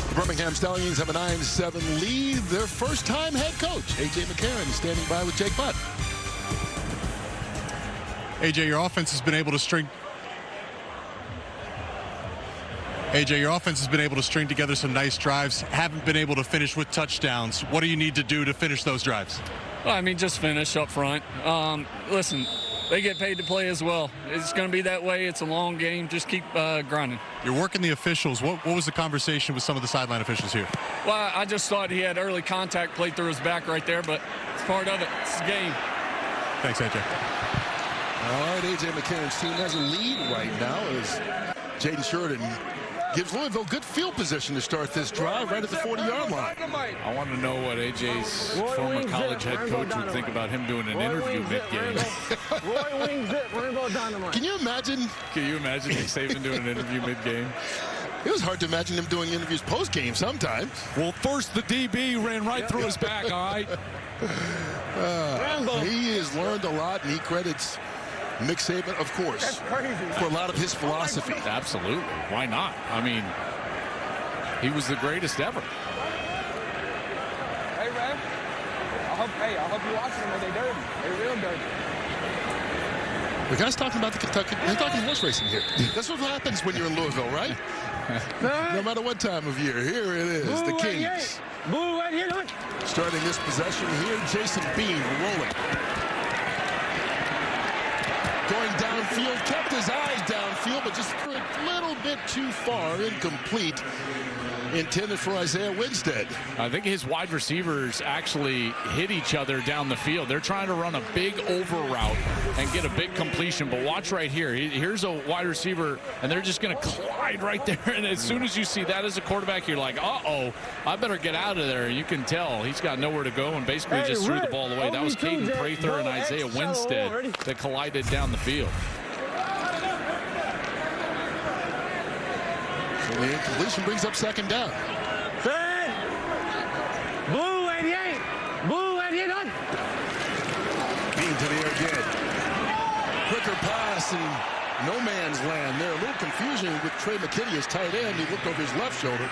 The Birmingham Stallions have a 9-7 lead. Their first-time head coach, A.J. McCarron, standing by with Jake Butt. A.J., your offense has been able to string... A.J., your offense has been able to string together some nice drives. Haven't been able to finish with touchdowns. What do you need to do to finish those drives? Well, I mean, just finish up front. Listen, they get paid to play as well. It's going to be that way. It's a long game. Just keep grinding. You're working the officials. What was the conversation with some of the sideline officials here? Well, I just thought he had early contact, played through his back right there, but it's part of it. It's the game. Thanks, A.J. All right, A.J. McCarron's team has a lead right now as Jaden Sheridan gives Louisville good field position to start this drive right at the 40-yard line. I want to know what A.J.'s former college head coach would think about him doing an interview mid-game. Can you imagine? Can you imagine Nick Saban doing an interview mid-game? It was hard to imagine him doing interviews post-game sometimes. Well, first the DB ran right through his back, all right? He has learned a lot, and he credits Nick Saban, of course, for a lot of his philosophy. Absolutely. Why not? I mean, he was the greatest ever. Hey, man. I hope you watch them. They're dirty. They're real dirty. The guy's talking about the Kentucky. He's talking horse racing here. That's what happens when you're in Louisville, right? No matter what time of year. Here it is, the Kings. Starting this possession here, Jason Bean rolling. Going downfield, kept his eyes downfield, but just threw it a little bit too far, incomplete. Intended for Isaiah Winstead. I think his wide receivers actually hit each other down the field. They're trying to run a big over route and get a big completion. But watch right here. Here's a wide receiver, and they're just going to collide right there. And as soon as you see that as a quarterback, you're like, uh-oh, I better get out of there. You can tell he's got nowhere to go and basically just threw the ball away. That was Caden Prather and Isaiah Winstead that collided down the field. So the incompletion brings up second down. Blue 88. Blue 88. Bean to the air again. Quicker pass and no man's land there. A little confusion with Trey McKitty as tight end. He looked over his left shoulder.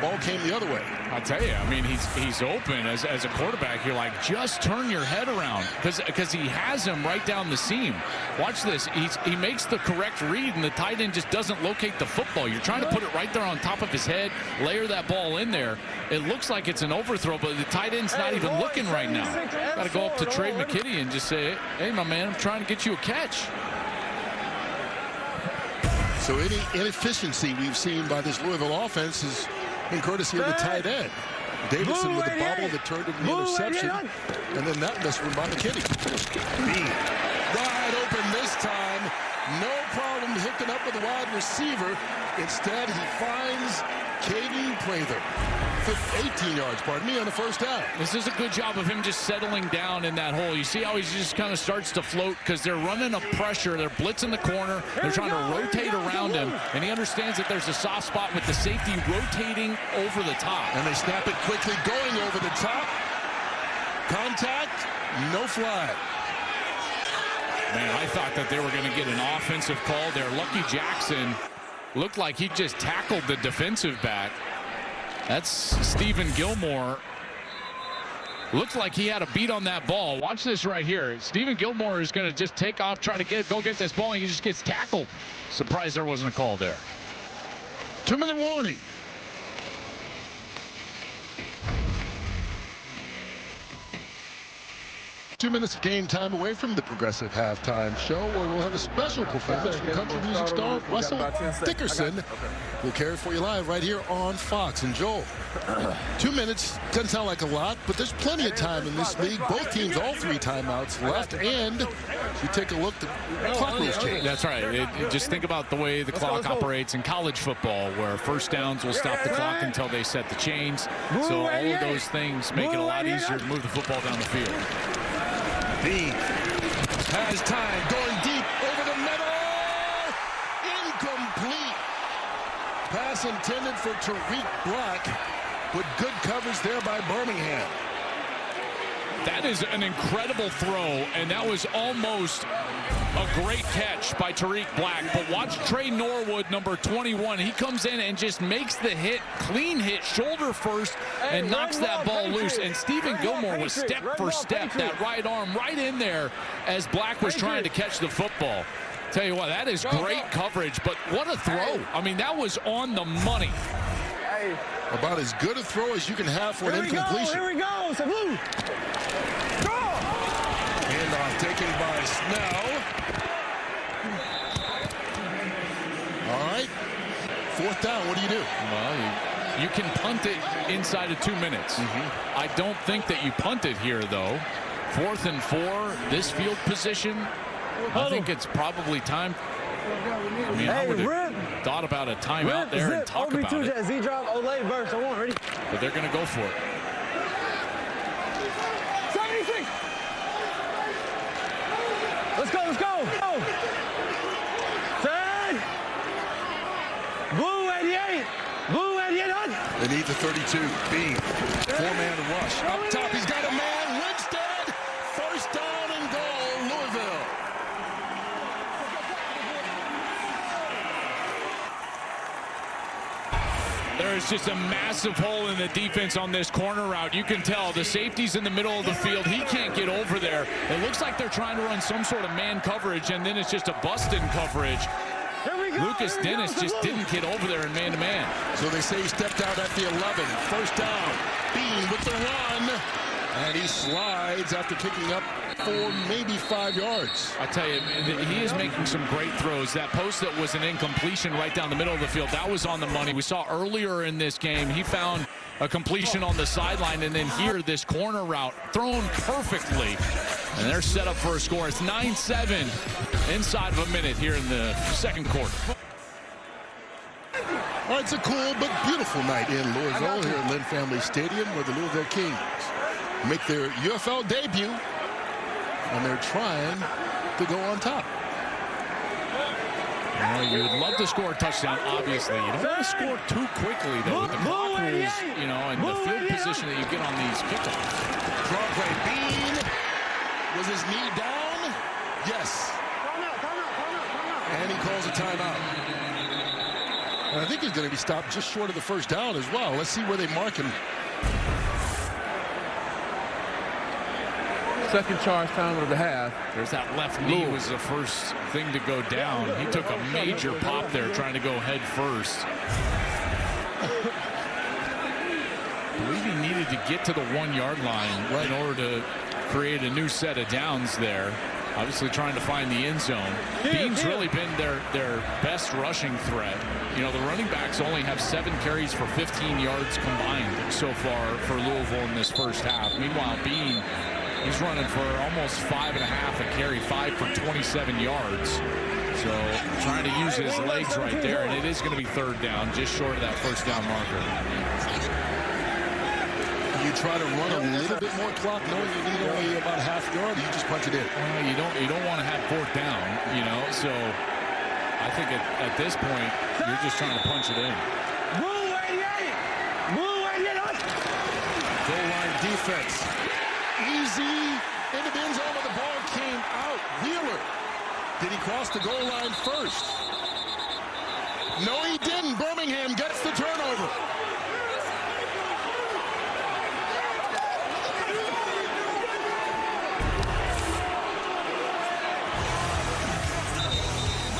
Ball came the other way. I'll tell you, I mean, he's open as a quarterback. You're like, just turn your head around because he has him right down the seam. Watch this. He makes the correct read, and the tight end just doesn't locate the football. You're trying to put it right there on top of his head, layer that ball in there. It looks like it's an overthrow, but the tight end's not even looking right now. Got to go up to Trey McKitty and just say, hey, my man, I'm trying to get you a catch. So any inefficiency we've seen by this Louisville offense is in courtesy of the tight end. Davidson with the bobble that turned into the interception. And then that missed one by McKinney. Bean wide open this time. No problem hooking up with the wide receiver. Instead, he finds Caden Prather. 18 yards, pardon me, on the first down. This is a good job of him just settling down in that hole. You see how he just kind of starts to float because they're running a pressure. They're blitzing the corner. They're trying to rotate around him, and he understands that there's a soft spot with the safety rotating over the top. And they snap it quickly, going over the top. Contact, no flag. Man, I thought that they were going to get an offensive call there. Lucky Jackson looked like he just tackled the defensive back. That's Stephen Gilmore. Looked like he had a beat on that ball. Watch this right here. Stephen Gilmore is going to just take off, try to go get this ball, and he just gets tackled. Surprised there wasn't a call there. 2-minute warning. Two minutes of game time away from the Progressive Halftime Show, where we'll have a special performance from country music star Russell Dickerson. We'll carry it for you live right here on Fox. And Joel, 2 minutes doesn't sound like a lot, but there's plenty of time in this league. Both teams, all 3 timeouts left, and you take a look, the clock rules change. That's right. Just think about the way the clock operates in college football, where first downs will stop the clock until they set the chains. So all of those things make it a lot easier to move the football down the field. Bean has time, going deep over the middle. Incomplete. Pass intended for Tariq Black, but good coverage there by Birmingham. That is an incredible throw, and that was almost a great catch by Tariq Black. But watch Trey Norwood, number 21. He comes in and just makes the hit, clean hit, shoulder first, and knocks that ball loose. And Stephen Gilmore was step for step, that right arm right in there as Black was trying to catch the football. Tell you what, that is great coverage, but what a throw. I mean, that was on the money. About as good a throw as you can have for an incompletion. Here we go. Salute. Handoff taken by Snell. All right. 4th down. What do you do? Well, you can punt it inside of 2 minutes. I don't think that you punt it here, though. 4th and 4, this field position. I think it's probably time. I mean, I would have thought about a timeout there and talk about it. Z-drop, Olay, burst. I want, ready? But they're going to go for it. 76. Let's go, let's go. Tag. Blue 88. Blue 88. They need the 32. Bean. 4-man rush. Up top, he's got a man. Winstead. First down and goal, Louisville. There is just a massive hole in the defense on this corner route. You can tell the safety's in the middle of the field. He can't get over there. It looks like they're trying to run some sort of man coverage, and then it's just a bust-in coverage. Lucas Dennis just didn't get over there in man-to-man. So they say he stepped out at the 11. First down. Bean with the run. And he slides after kicking up 4, maybe 5 yards. I tell you, he is making some great throws. That post that was an incompletion right down the middle of the field, that was on the money. We saw earlier in this game, he found a completion on the sideline, and then here, this corner route thrown perfectly. And they're set up for a score. It's 9-7 inside of a minute here in the second quarter. Well, it's a cool but beautiful night in Louisville here at Lynn Family Stadium, where the Louisville Kings make their UFL debut, and they're trying to go on top. Well, you would love to score a touchdown, obviously. You don't want to score too quickly, though, with the clock rules, you know, and the field position that you get on these kickoffs. Draw play. Bean. Was his knee down? Yes. And he calls a timeout. And I think he's going to be stopped just short of the first down as well. Let's see where they mark him. Second charge time of the half. There's that left knee was the first thing to go down. He took a major pop there trying to go head first. I believe he needed to get to the 1-yard line in order to create a new set of downs there. Obviously trying to find the end zone. Bean's really been their best rushing threat. You know, the running backs only have 7 carries for 15 yards combined so far for Louisville in this first half. Meanwhile, Bean, he's running for almost 5.5 a carry, 5 for 27 yards. So trying to use his legs right there, and it is going to be third down, just short of that first down marker. You try to run a little bit more clock, knowing you need only about a half yard, or you just punch it in? Well, you don't want to have fourth down, you know. So I think at this point, you're just trying to punch it in. Goal line defense. Easy into the end zone, but the ball came out. Wheeler. Did he cross the goal line first? No, he didn't. Birmingham gets the turnover.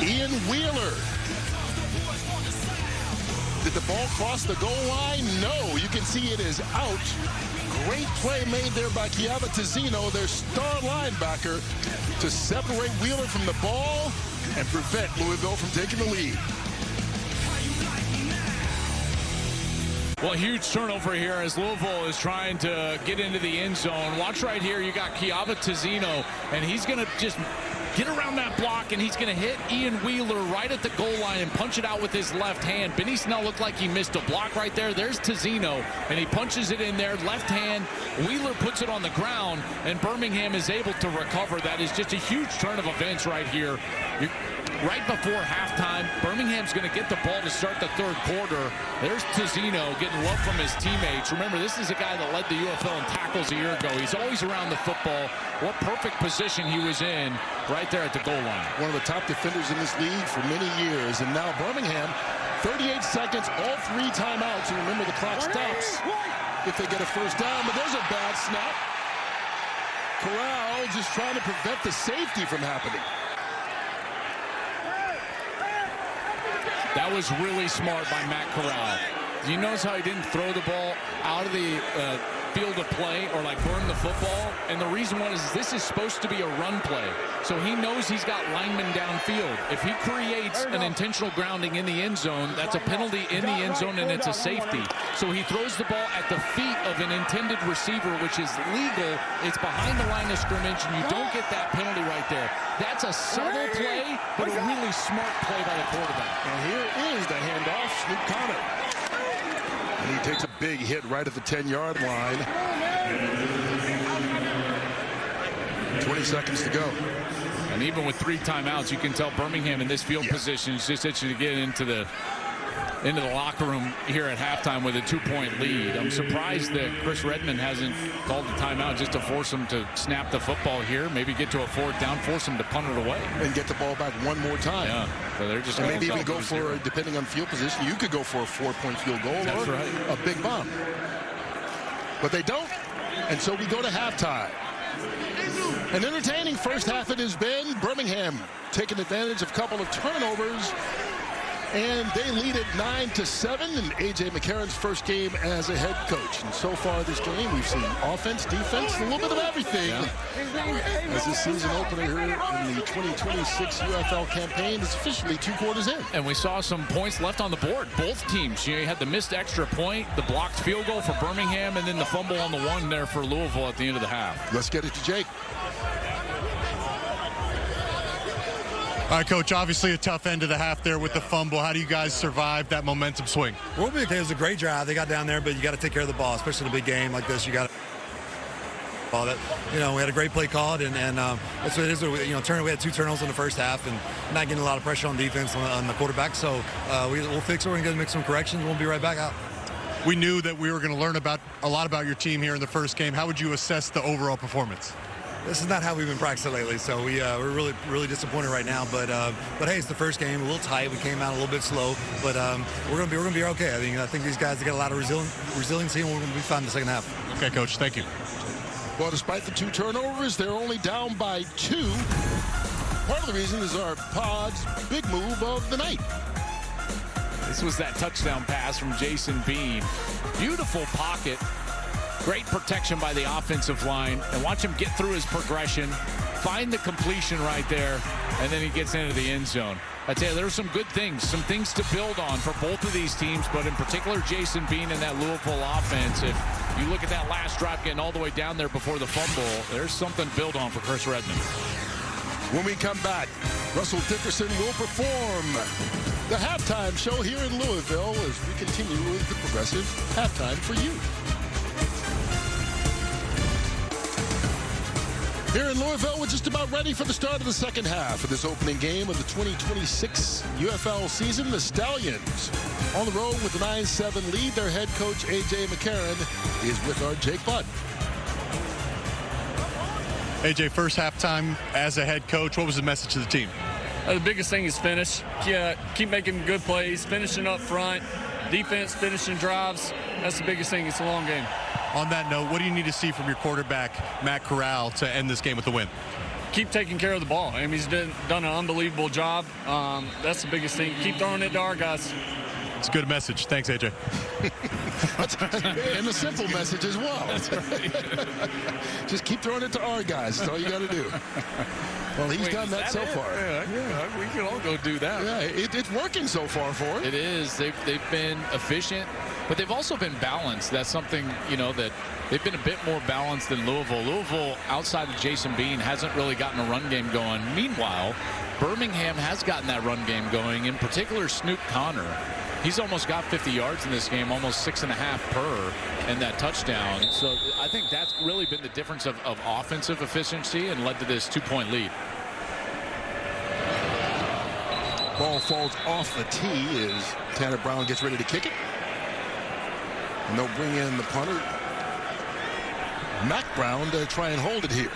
Ian Wheeler. Did the ball cross the goal line? No. You can see it is out. Great play made there by Chiava Tizzino, their star linebacker, to separate Wheeler from the ball and prevent Louisville from taking the lead. Well, huge turnover here as Louisville is trying to get into the end zone. Watch right here. You got Chiava Tizzino, and he's going to just get around that block, and he's going to hit Ian Wheeler right at the goal line and punch it out with his left hand. Benny Snell looked like he missed a block right there. There's Tizzino, and he punches it in there. Left hand. Wheeler puts it on the ground, and Birmingham is able to recover. That is just a huge turn of events right here. Right before halftime, Birmingham's going to get the ball to start the third quarter. There's Tizzino getting love from his teammates. Remember, this is a guy that led the UFL in tackles a year ago. He's always around the football. What perfect position he was in right there at the goal line. One of the top defenders in this league for many years. And now Birmingham, 38 seconds, all 3 timeouts. And remember, the clock stops if they get a first down. But there's a bad snap. Corral just trying to prevent the safety from happening. That was really smart by Matt Corral. Do you notice how he didn't throw the ball out of the field of play or like burn the football? And the reason was this is supposed to be a run play. So he knows he's got linemen downfield. If he creates an intentional grounding in the end zone, that's a penalty in the end zone and it's a safety. So he throws the ball at the feet of an intended receiver, which is legal. It's behind the line of scrimmage, and you don't get that penalty right there. That's a subtle play, but a really smart play by the quarterback. And here is the handoff, Snoop Connor. And he takes a big hit right at the 10-yard line. 20 seconds to go. And even with 3 timeouts, you can tell Birmingham in this field position is just itching to get into the locker room here at halftime with a 2-point lead. I'm surprised that Chris Redmond hasn't called the timeout just to force them to snap the football here, maybe get to a 4th down, force them to punt it away. And get the ball back one more time. Yeah, so they're just maybe even go for, depending on field position, you could go for a 4-point field goal. That's or right. A big bomb. But they don't, and so we go to halftime. An entertaining first half it has been. Birmingham taking advantage of a couple of turnovers. And they lead it 9-7 in A.J. McCarron's first game as a head coach. And so far this game, we've seen offense, defense, a little bit of everything. Yeah. As this season opener here in the 2026 UFL campaign is officially 2 quarters in. And we saw some points left on the board. Both teams, you had the missed extra point, the blocked field goal for Birmingham, and then the fumble on the 1 there for Louisville at the end of the half. Let's get it to Jake. All right, Coach, obviously a tough end of the half there with the fumble. How do you guys survive that momentum swing? We'll be okay. It was a great drive. They got down there, but you got to take care of the ball, especially in a big game like this. You got to ball that. We had a great play called, and that's what it is. We had 2 turnovers in the first half, and not getting a lot of pressure on defense on the quarterback. So we'll fix it. We're going to make some corrections. We'll be right back out. We knew that we were going to learn a lot about your team here in the first game. How would you assess the overall performance? This is not how we've been practicing lately, so we're really disappointed right now. But hey, it's the first game, a little tight. We came out a little bit slow, but we're gonna be okay. I think these guys have got a lot of resiliency, and we're gonna be fine in the second half. Okay, Coach, thank you. Well, despite the 2 turnovers, they're only down by 2. Part of the reason is our Pod's big move of the night. This was that touchdown pass from Jason Bean. Beautiful pocket. Great protection by the offensive line. And watch him get through his progression, find the completion right there, and then he gets into the end zone. I tell you, there were some good things, some things to build on for both of these teams, but in particular, Jason Bean and that Louisville offense. If you look at that last drive getting all the way down there before the fumble, there's something to build on for Chris Redmond. When we come back, Russell Dickerson will perform the halftime show here in Louisville as we continue with the Progressive Halftime for You. Here in Louisville, we're just about ready for the start of the second half of this opening game of the 2026 UFL season. The Stallions on the road with a 9-7 lead. Their head coach, A.J. McCarron, is with our Jake Butt. A.J., first halftime as a head coach, what was the message to the team? The biggest thing is finish. Keep making good plays, finishing up front, defense, finishing drives. That's the biggest thing. It's a long game. On that note, what do you need to see from your quarterback, Matt Corral, to end this game with a win? Keep taking care of the ball. I mean, he's done an unbelievable job. That's the biggest thing. Keep throwing it to our guys. It's a good message. Thanks, AJ. And a simple message as well. Just keep throwing it to our guys. That's all you got to do. Well, he's done that so far. Yeah, we can all go do that. Yeah, it's working so far for him. It is. They've been efficient, but they've also been balanced. That's something, that they've been a bit more balanced than Louisville. Louisville, outside of Jason Bean, hasn't really gotten a run game going. Meanwhile, Birmingham has gotten that run game going, in particular Snoop Connor. He's almost got 50 yards in this game, almost 6.5 per, and that touchdown. So I think that's really been the difference of offensive efficiency and led to this 2-point lead. Ball falls off the tee as Tanner Brown gets ready to kick it. And they'll bring in the punter, Mac Brown, to try and hold it here.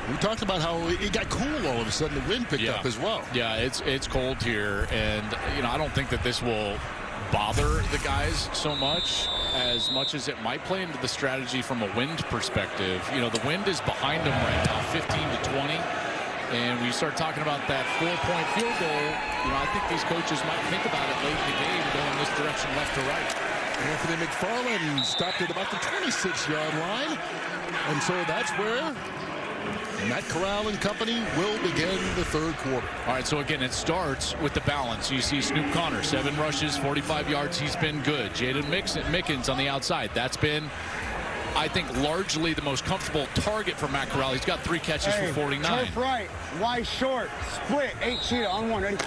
We talked about how it got cool all of a sudden. The wind picked up as well. Yeah, it's cold here, and I don't think that this will bother the guys so much as it might play into the strategy from a wind perspective. The wind is behind them right now, 15 to 20, and we start talking about that 4-point field goal. I think these coaches might think about it late in the game, going this direction, left to right. Anthony McFarland stopped at about the 26-yard line, and so that's where Matt Corral and company will begin the third quarter. All right, so again, it starts with the balance. You see Snoop Connor, 7 rushes, 45 yards. He's been good. Jaden Mickens on the outside. That's been, I think, largely the most comfortable target for Matt Corral. He's got 3 catches for 49. Turf right, wide short, split, 8 cheetah on 1. Ready?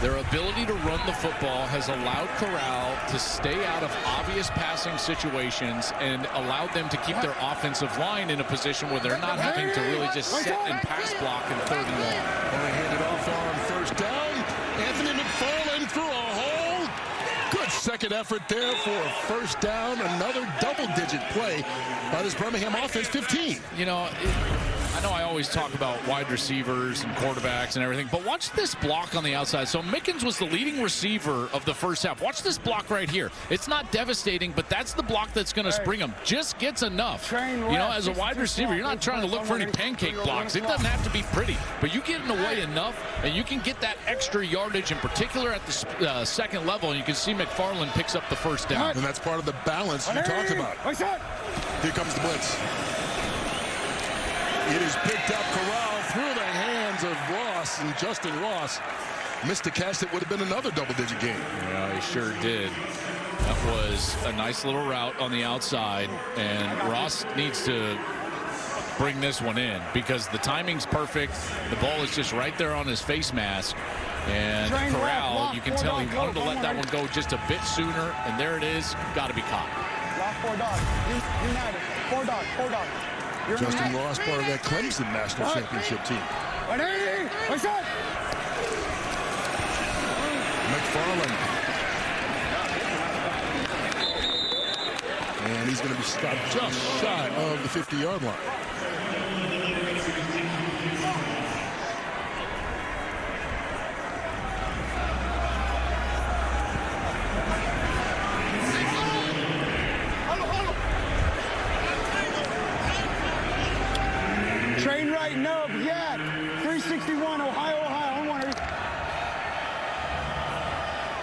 Their ability to run the football has allowed Corral to stay out of obvious passing situations and allowed them to keep their offensive line in a position where they're not having to really just set and pass block in 3rd and long. They hand it off on first down. Anthony McFarland through a hole. Good second effort there for a first down. Another double-digit play by this Birmingham offense, 15. I know I always talk about wide receivers and quarterbacks and everything, but watch this block on the outside. So Mickens was the leading receiver of the first half. Watch this block right here. It's not devastating, but that's the block that's going to spring him. Just gets enough. As a wide receiver, you're not trying to look for any pancake blocks. It doesn't have to be pretty, but you get in the way enough, and you can get that extra yardage, in particular at the second level, and you can see McFarland picks up the first down. And that's part of the balance you talked about. Here comes the blitz. It is picked up. Corral through the hands of Ross, and Justin Ross missed a catch that would have been another double-digit game. Yeah, he sure did. That was a nice little route on the outside, and Ross needs to bring this one in because the timing's perfect. The ball is just right there on his face mask, and Corral, you can tell he wanted to let that one go just a bit sooner, and there it is. Got to be caught. Lock 4 dogs. United. 4 dogs. 4 dogs. Justin Ross, part of that Clemson National Championship team. McFarland. And he's going to be stopped just shy of the 50-yard line. Train right, nub, yak. 361, Ohio, on 1.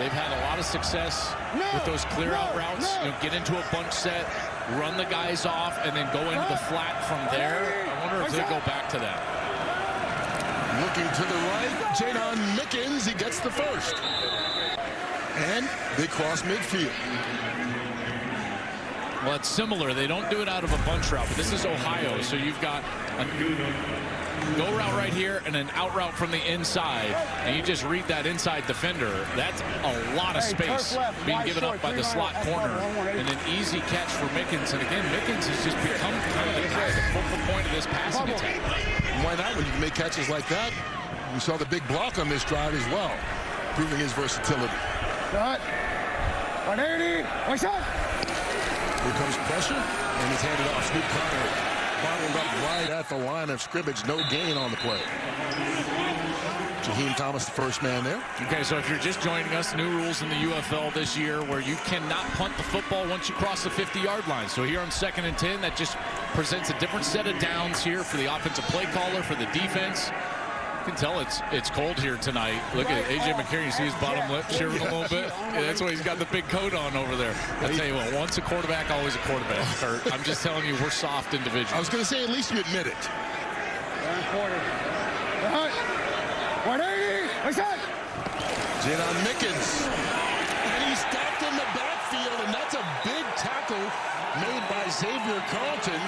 They've had a lot of success with those clear-out routes. Get into a bunch set, run the guys off, and then go into the flat from there. I wonder if they'll go back to that. Looking to the right, Jaden Mickens. He gets the first. And they cross midfield. Well, it's similar. They don't do it out of a bunch route, but this is Ohio, so you've got go route right here and an out route from the inside, and you just read that inside defender. That's a lot of space being given up by the slot corner, and an easy catch for Mickens. And again, Mickens has just become kind of the focal point of this passing attack. Why not when you can make catches like that? We saw the big block on this drive as well, proving his versatility. Shot. 180. One shot. Here comes pressure, and he's handed off. Snoop Connery bottled up right at the line of scrimmage. No gain on the play. Jaheim Thomas, the first man there. Okay, so if you're just joining us, new rules in the UFL this year where you cannot punt the football once you cross the 50-yard line. So here on 2nd and 10, that just presents a different set of downs here for the offensive play caller, for the defense. You can tell it's cold here tonight. Look at A.J. McCarron. You see his bottom lip shivering a little bit? Yeah, that's why he's got the big coat on over there. I tell you what, once a quarterback, always a quarterback, Kurt. I'm just telling you, we're soft individuals. I was going to say, at least you admit it. 180. One shot. Jadon Mickens. And he stopped in the backfield, and that's a big tackle made by Xavier Carlton,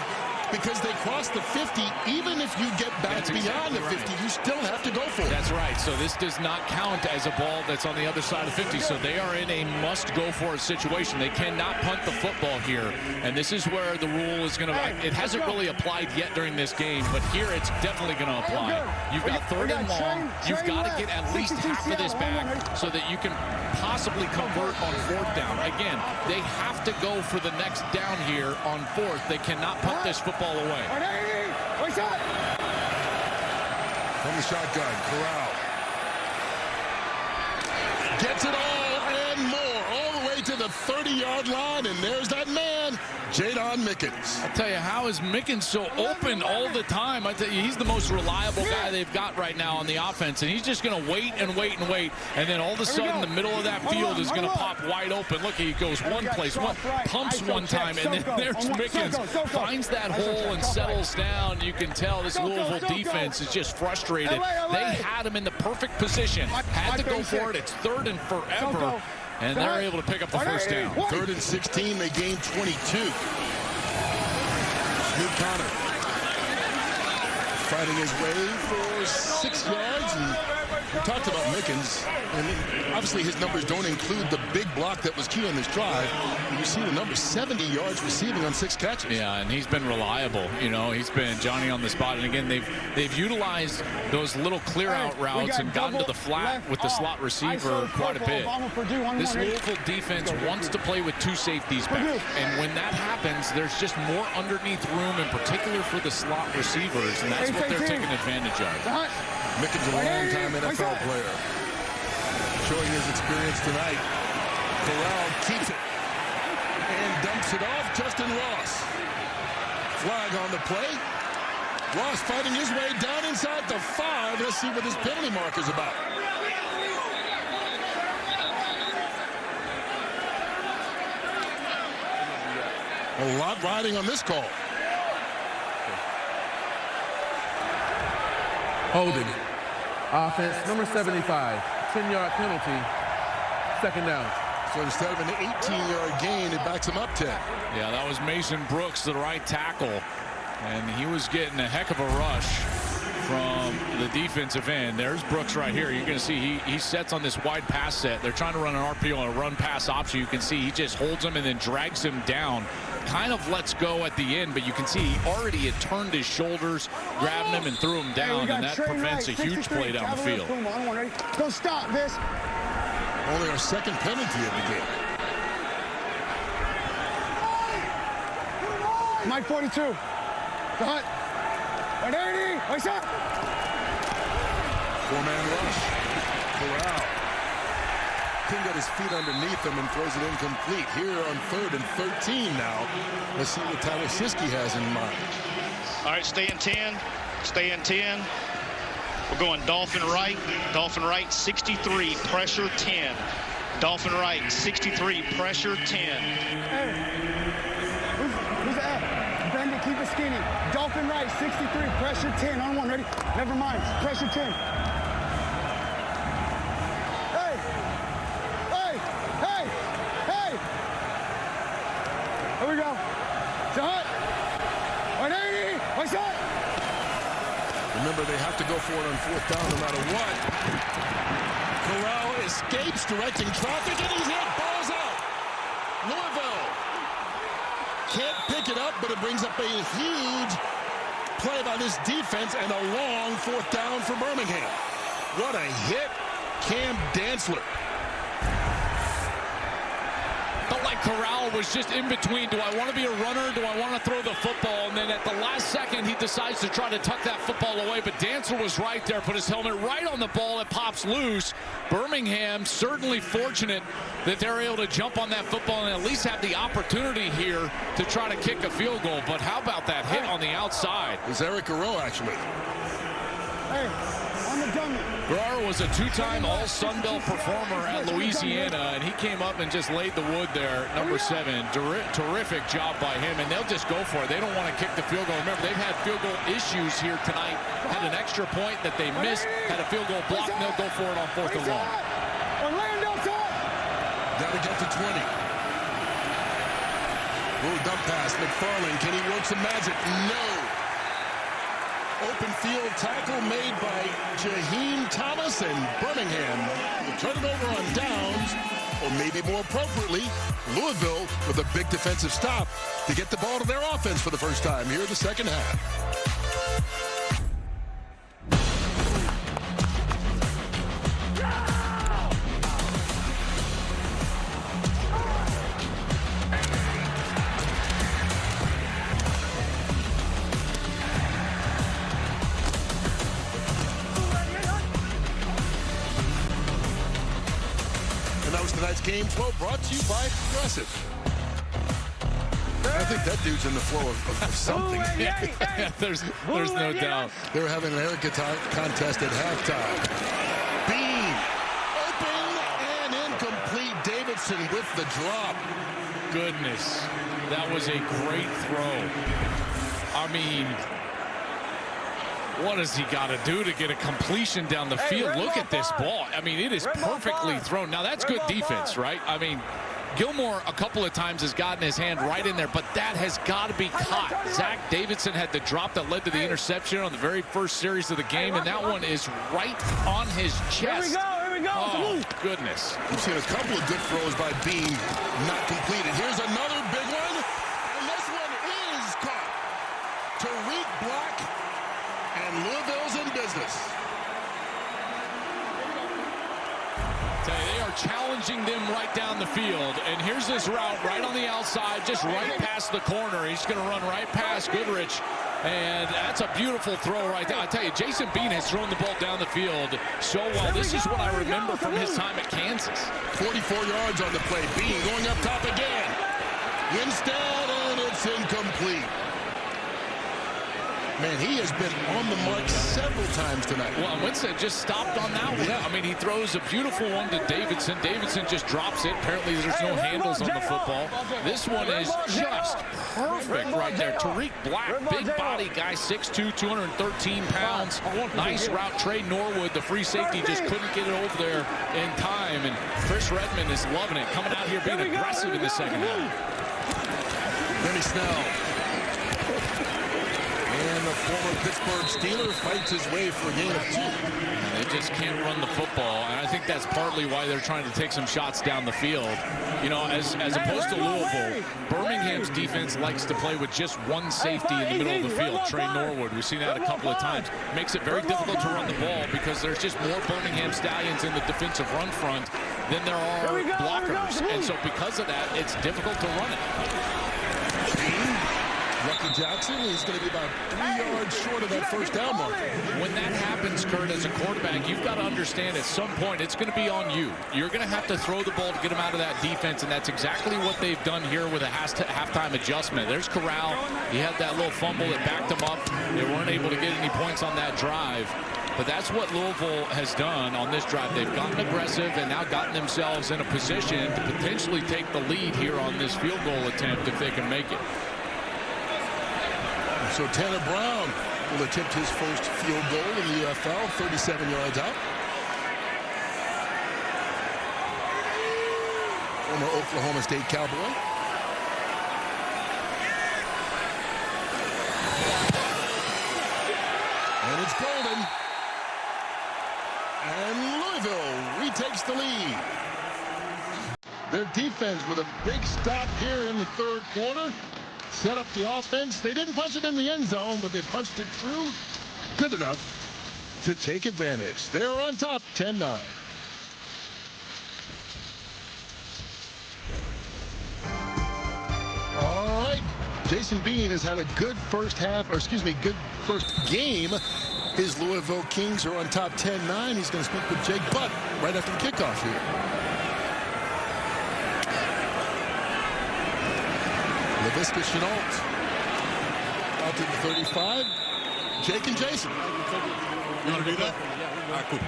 because they crossed the 50. Even if you get back beyond the 50, you still have to go for it. That's right. So this does not count as a ball that's on the other side of 50. So they are in a must-go-for-it situation. They cannot punt the football here. And this is where the rule is going to... It hasn't really applied yet during this game, but here it's definitely going to apply. You've got 3rd and long. You've got to get at least half of this back so that you can possibly convert on 4th down. Again, they have to go for the next down here on 4th. They cannot punt this football away. From the shotgun, Corral gets it all and more, all the way to the 30-yard line, and there's that man, Jadon Mickens. I'll tell you, how is Mickens so open all the time? I tell you, he's the most reliable guy they've got right now on the offense, and he's just going to wait and wait and wait, and then all of a sudden the middle of that field is going to pop wide open. Look, he goes one place, pumps one time, and then there's Mickens, finds that hole and settles down. You can tell this Louisville defense is just frustrated. They had him in the perfect position, had to go for it. It's 3rd and forever. And they're able to pick up the first down. 3rd and 16, they gain 22. Snoop Conner fighting his way for 6 yards. And we talked about Mickens. And obviously his numbers don't include the big block that was key on this drive. And you see the number, 70 yards receiving on 6 catches. Yeah, and he's been reliable. You know, he's been Johnny on the spot. And again, they've utilized those little clear out routes and gotten to the flat with the slot receiver quite a bit. This Louisville defense wants to play with 2 safeties back. And when that happens, there's just more underneath room, in particular for the slot receivers. And that's what they're taking advantage of. Mickens, a long-time NFL player, showing his experience tonight. Corral keeps it and dumps it off. Justin Ross. Flag on the play. Ross fighting his way down inside the 5. Let's see what this penalty marker's about. A lot riding on this call. Holding. Offense, number 75. 10-yard penalty. 2nd down. So instead of an 18-yard gain, it backs him up 10. Yeah, that was Mason Brooks, the right tackle. And he was getting a heck of a rush from the defensive end. There's Brooks right here. You're going to see he sets on this wide pass set. They're trying to run an RPO on a run-pass option. You can see he just holds him and then drags him down. Kind of lets go at the end, but you can see he already had turned his shoulders, grabbed him and threw him down, and that prevents a huge play down the field. Don't stop this. Only our 2nd penalty of the game. Mike 42. The hut. 180. One shot. 4-man rush. Corral couldn't get his feet underneath him and throws it incomplete. Here on 3rd and 13 now. Let's see what Tyler Siskey has in mind. All right, stay in 10. Stay in 10. We're going Dolphin right. Dolphin right, 63. Pressure 10. Dolphin right, 63. Pressure 10. Hey. Who's that? Bend it, keep it skinny. Dolphin right, 63. Pressure 10. On 1, ready? Never mind. Pressure 10. Here we go. Shot. 180. One shot. Remember, they have to go for it on 4th down no matter what. Corral escapes, directing traffic, and he's hit. Ball's out. Louisville can't pick it up, but it brings up a huge play by this defense and a long 4th down for Birmingham. What a hit. Cam Dantzler. Felt like Corral was just in between. Do I want to be a runner? Do I want to throw the football? And then at the last second, he decides to try to tuck that football away. But Dantzler was right there, put his helmet right on the ball. It pops loose. Birmingham certainly fortunate that they're able to jump on that football and at least have the opportunity here to try to kick a field goal. But how about that hit on the outside? It was Eric Guerrero, actually. Hey, on the dummy. Guerrero was a 2-time All-Sun Belt performer at Louisiana, and he came up and just laid the wood there, number 7. Terrific job by him, and they'll just go for it. They don't want to kick the field goal. Remember, they've had field goal issues here tonight. Had an extra point that they missed, had a field goal block, and they'll go for it on 4th and long. Got to get to 20. Little dump pass. McFarland, can he work some magic? No. Open field tackle made by Jaheim Thomas, and Birmingham will turn it over on downs, or maybe more appropriately, Louisville with a big defensive stop to get the ball to their offense for the first time here in the second half. Tonight's game flow brought to you by Progressive. I think that dude's in the flow of something. There's no doubt. They're having an air guitar contest at halftime. Bean, open and incomplete. Davidson with the drop. Goodness, that was a great throw. I mean, what has he got to do to get a completion down the field? Look at this ball. I mean, it is perfectly thrown. Now, that's good defense, right? I mean, Gilmore a couple of times has gotten his hand right in there, but that has got to be caught. Zach Davidson had the drop that led to the interception on the very first series of the game, and that one is right on his chest. Here we go. Oh, goodness. We've seen a couple of good throws by Bean, not completed. Here's another big one, and this one is caught. Tariq Black, and Louisville's in business. They are challenging them right down the field, and here's this route right on the outside, just right past the corner. He's going to run right past Goodrich, and that's a beautiful throw right there. I tell you, Jason Bean has thrown the ball down the field so well. This is what I remember from his time at Kansas. 44 yards on the play. Bean going up top again. Winstead, and it's incomplete. Man, he has been on the mark several times tonight. Well, Winstead just stopped on that one. Yeah. I mean, he throws a beautiful one to Davidson. Davidson just drops it. Apparently, there's no handles on the football. This one is just perfect right there. Tariq Black, big body guy, 6'2", 213 pounds. Nice route. Trey Norwood, the free safety, just couldn't get it over there in time. And Chris Redmond is loving it, coming out here being aggressive in the second half. Benny Snell. And the former Pittsburgh Steeler fights his way for a gain of 2. They just can't run the football, and I think that's partly why they're trying to take some shots down the field. You know, as opposed to Louisville, Birmingham's defense likes to play with just one safety in the middle of the field, Trey Norwood. We've seen that a couple of times. Makes it very difficult to run the ball because there's just more Birmingham Stallions in the defensive run front than there are blockers. And so because of that, it's difficult to run it. Lucky Jackson is going to be about 3 yards short of that first down marker. When that happens, Kurt, as a quarterback, you've got to understand at some point it's going to be on you. You're going to have to throw the ball to get them out of that defense, and that's exactly what they've done here with a halftime adjustment. There's Corral. He had that little fumble that backed him up. They weren't able to get any points on that drive. But that's what Louisville has done on this drive. They've gotten aggressive and now gotten themselves in a position to potentially take the lead here on this field goal attempt if they can make it. So Tanner Brown will attempt his first field goal in the UFL, 37 yards out. Former Oklahoma State Cowboy. And It's Golden. And Louisville retakes the lead. Their defense with a big stop here in the third quarter. Set up the offense. They didn't punch it in the end zone, but they punched it through. Good enough to take advantage. They're on top, 10-9. All right. Jason Bean has had a good first half, or excuse me, good first game. His Louisville Kings are on top 10-9. He's going to speak with Jake Butt right after the kickoff here. Laviska Chenault out to the 35. Jake and Jason. You want to do that? All right, cool.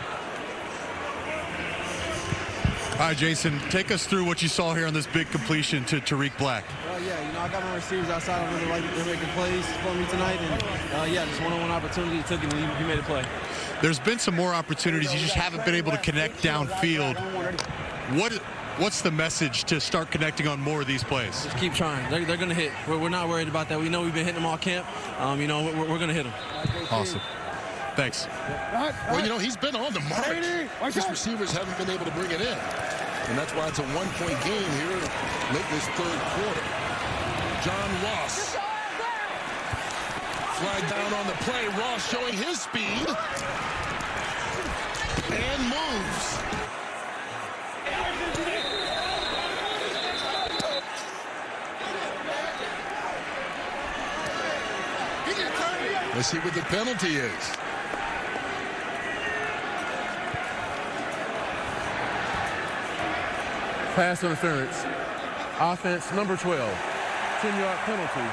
All right, Jason, take us through what you saw here on this big completion to Tariq Black. Yeah, I got my receivers outside. I really like they're making plays for me tonight. And, just one-on-one opportunity. He took it and he made a play. There's been some more opportunities. You just haven't been able to connect downfield. What's the message to start connecting on more of these plays? Just keep trying. They're going to hit. We're not worried about that. We know we've been hitting them all camp. We're going to hit them. Awesome. Thanks. Well, he's been on the mark. His receivers haven't been able to bring it in. And that's why it's a one-point game here late this third quarter. John Ross. Flag down on the play. Ross showing his speed. And moves. Let's see what the penalty is. Pass interference. Offense number 12. 10-yard penalty.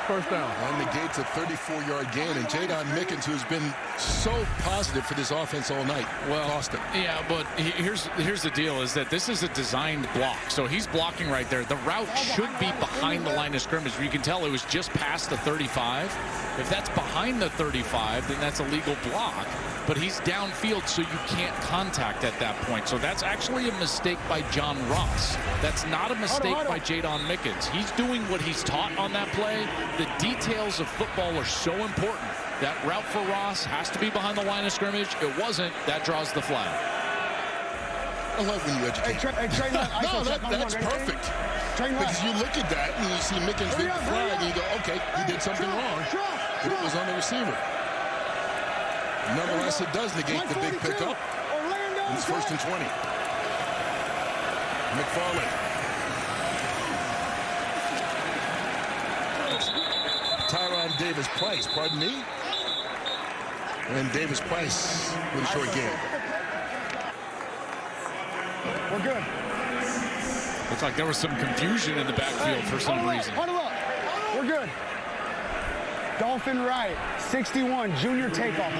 First down. And negates a 34-yard gain. And Jadon Mickens, who's been so positive for this offense all night, lost it. Yeah, but here's the deal is that this is a designed block. So he's blocking right there. The route should be behind the line of scrimmage. You can tell it was just past the 35. If that's behind the 35, then that's a legal block. But he's downfield, so you can't contact at that point. So that's actually a mistake by John Ross. That's not a mistake by Jadon Mickens. He's doing what he's taught on that play. The details of football are so important. That route for Ross has to be behind the line of scrimmage. It wasn't. That draws the flag. I love when you educate. No, that's perfect. Because you look at that and you see Mickens make the flag and you go, okay, he did something wrong. But it was on the receiver. Nonetheless, it does negate the big pickup. It's 1st and 20. McFarland. Tyron Davis-Price, pardon me. And Davis-Price with a short game. We're good. Looks like there was some confusion in the backfield for some reason. Huddle up. We're good. Dolphin right, 61, junior takeoff.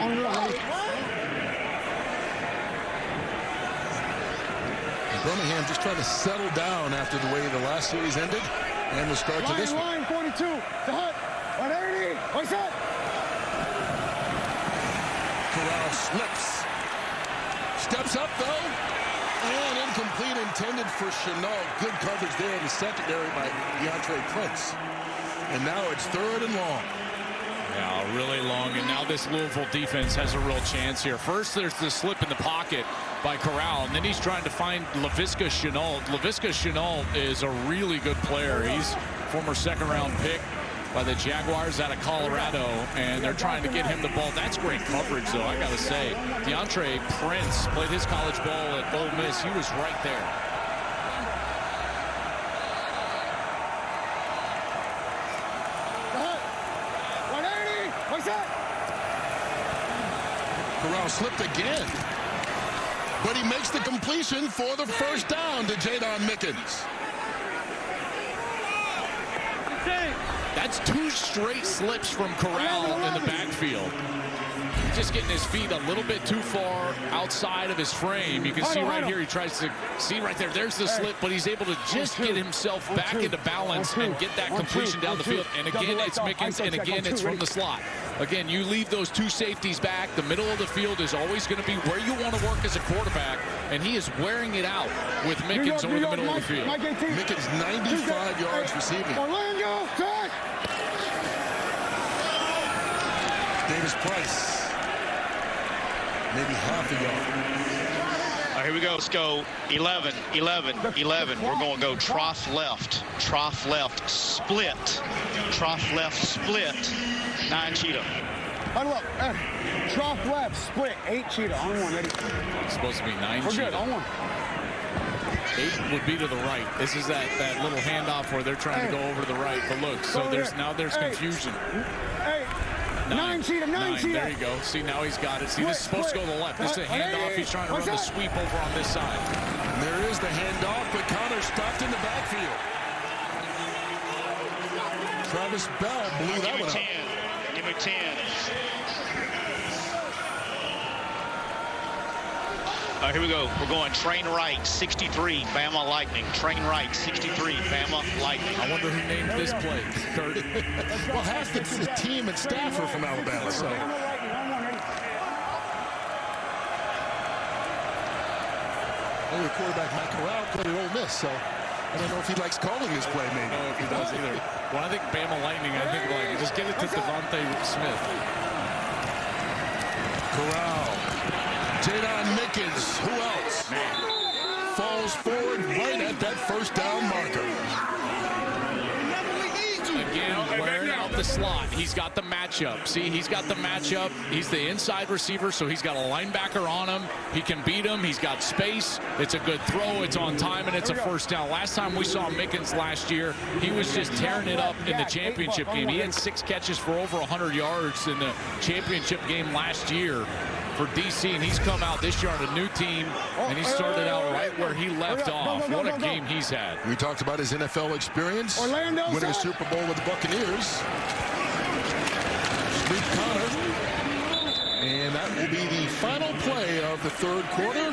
Birmingham just trying to settle down after the way the last series ended and the start to this one. Line 42, the hut, 180, what's that? Corral slips. Steps up though. And incomplete, intended for Chenault. Good coverage there in the secondary by DeAndre Prince. And now it's 3rd and long. Yeah, really long, and now this Louisville defense has a real chance here. First, there's the slip in the pocket by Corral, and then he's trying to find Laviska Chenault. Laviska Chenault is a really good player. He's former second-round pick by the Jaguars out of Colorado, and they're trying to get him the ball. That's great coverage, though, I got to say. DeAndre Prince played his college ball at Ole Miss. He was right there. Corral slipped again. But he makes the completion for the first down to Jadon Mickens. That's 2 straight slips from Corral in the backfield. Just getting his feet a little bit too far outside of his frame. You can see right here, he tries to see right there. There's the slip, but he's able to just get himself back into balance and get that completion down the field. And again, it's Mickens, and again, it's from the slot. Again, you leave those 2 safeties back. The middle of the field is always going to be where you want to work as a quarterback, and he is wearing it out with Mickens over the middle of the field. Mickens 95 yards receiving. Orlando, Davis-Price. maybe half a yard. All right, here we go. Let's go 11, 11, 11. We're going to go trough left, split. Trough left, split. 9 cheetah. Huddle up. Trough left, split. 8 cheetah. On one. Ready? It's supposed to be 9 We're cheetah. good. On one. 8 would be to the right. This is that little handoff where they're trying to go over to the right. But look, so there's confusion. 9 cheetah, 9 cheetah. There you go. See, now he's got it. See, this is supposed to go to the left. This is a handoff. He's trying to run the sweep over on this side. And there is the handoff, but Connor stopped in the backfield. Travis Bell blew that one up. Give me 10. All right, here we go. We're going train right, 63, Bama Lightning. Train right, 63, Bama Lightning. I wonder who named this play, Kurt. Well, half the team and staff are from Alabama, so. Well, the quarterback, Matt Corral, played at Ole Miss, so I don't know if he likes calling his play, maybe. I don't know if he does either. Well, I think Bama Lightning, just get it to Devontae Smith. Corral. Jadon Mickens, who else? Falls forward right at that first down marker. Again, wearing out the slot. He's got the matchup. See, he's got the matchup. He's the inside receiver, so he's got a linebacker on him. He can beat him. He's got space. It's a good throw. It's on time, and it's a first down. Last time we saw Mickens last year, he was just tearing it up in the championship game. He had 6 catches for over 100 yards in the championship game last year for DC, and he's come out this year on a new team, and he started out right where he left off. What a game he's had. We talked about his NFL experience, winning a Super Bowl with the Buccaneers. Snoop Connor. And that will be the final play of the third quarter.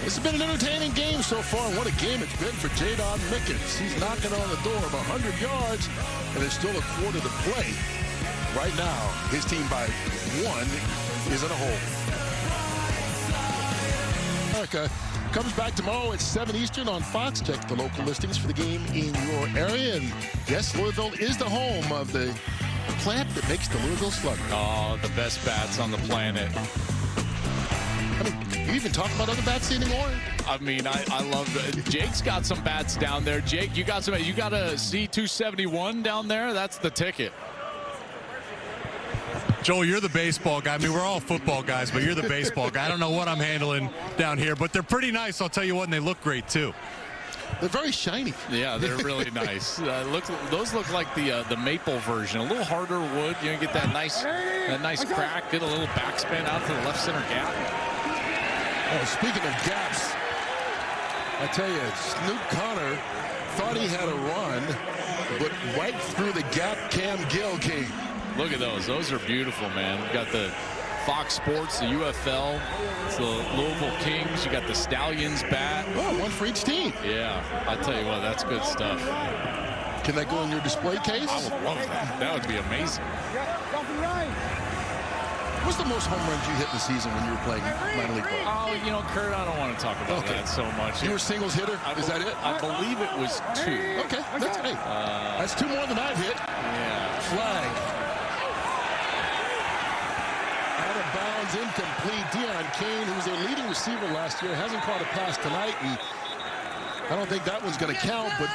This has been an entertaining game so far, and what a game it's been for Jadon Mickens. He's knocking on the door of 100 yards, and there's still a quarter to play. Right now, his team by 1 is in a hole. America comes back tomorrow at 7 Eastern on Fox. Check the local listings for the game in your area. And yes, Louisville is the home of the plant that makes the Louisville Slugger. Oh, the best bats on the planet. I mean, you even talk about other bats anymore? I mean, I love it. Jake's got some bats down there. Jake, you got a C271 down there? That's the ticket. Joel, you're the baseball guy. I mean, we're all football guys, but you're the baseball guy. I don't know what I'm handling down here, but they're pretty nice, I'll tell you what, and they look great, too. They're very shiny. Yeah, they're really nice. Those look like the maple version. A little harder wood. You know, get that nice crack, get a little backspin out to the left center gap. Oh, speaking of gaps, I tell you, Snoop Connor thought he had a run, but right through the gap Cam Gill came. Look at those. Those are beautiful, man. We've got the Fox Sports, the UFL, it's the Louisville Kings. You got the Stallions bat. Oh, one for each team. Yeah, I tell you what, that's good stuff. Can that go in your display case? I would love that. That would be amazing. What's the most home runs you hit in the season when you were playing minor league ball? Oh, you know, Kurt, I don't want to talk about that so much. You were singles hitter? Is that it? I believe it was 2. Okay, that's 2 more than I've hit. Yeah. Flag. Out of bounds, incomplete. Deion Kane, who was their leading receiver last year, hasn't caught a pass tonight, and I don't think that one's going to count, but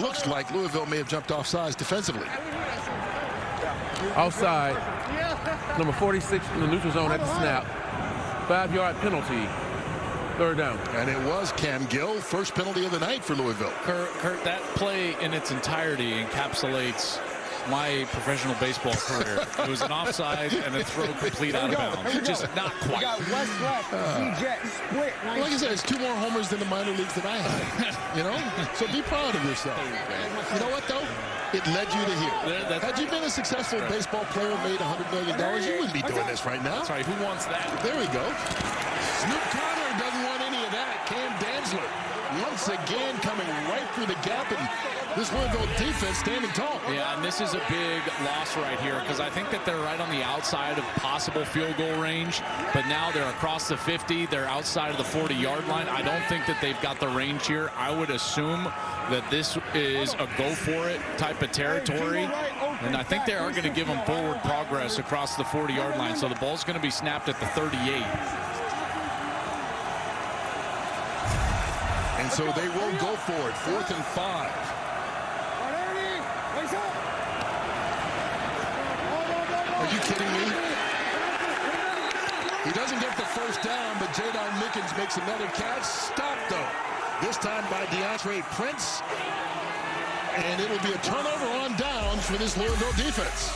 looks like Louisville may have jumped off sides defensively. Outside, number 46 in the neutral zone at the snap. 5-yard penalty. Third down. And it was Cam Gill, first penalty of the night for Louisville. Kurt, that play in its entirety encapsulates my professional baseball career. It was an offside and a throw complete out of bounds. Just not quite. We got west left, C-Jet, split. Well, like I said, it's 2 more homers than the minor leagues that I had. You know? So be proud of yourself. You know what, though? It led you to here. Had you been a successful baseball player and made $100 million, you wouldn't be doing this right now. That's right. Who wants that? There we go. Snoop Connor doesn't want any of that. Cam Dantzler once again coming right through the gap, and this Louisville defense standing tall. Yeah, and this is a big loss right here because I think that they're right on the outside of possible field goal range, but now they're across the 50. They're outside of the 40-yard line. I don't think that they've got the range here. I would assume that this is a go-for-it type of territory, And I think they are going to give them forward progress across the 40-yard line. So the ball's going to be snapped at the 38. And so they will go for it. 4th and 5. Are you kidding me? He doesn't get the first down, but Jadon Mickens makes another catch. Stopped, though. This time by DeAndre Prince. And it will be a turnover on downs for this Louisville defense.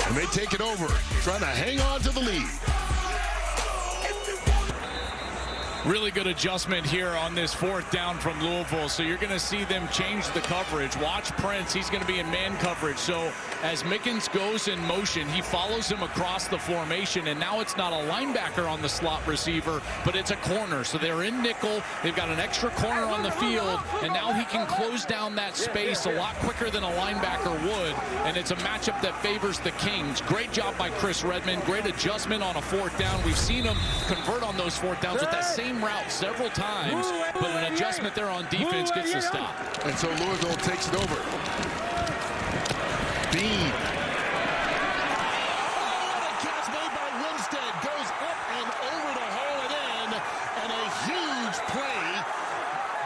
And they take it over, trying to hang on to the lead. Really good adjustment here on this 4th down from Louisville. So you're going to see them change the coverage. Watch Prince. He's going to be in man coverage. So as Mickens goes in motion, he follows him across the formation. And now it's not a linebacker on the slot receiver, but it's a corner. So they're in nickel. They've got an extra corner on the field. And now he can close down that space a lot quicker than a linebacker would. And it's a matchup that favors the Kings. Great job by Chris Redmond. Great adjustment on a 4th down. We've seen him convert on those 4th downs with that same route several times, but an adjustment there on defense gets the stop. And so Louisville takes it over. Bean. Oh, the catch made by Winstead goes up and over to haul it in, and a huge play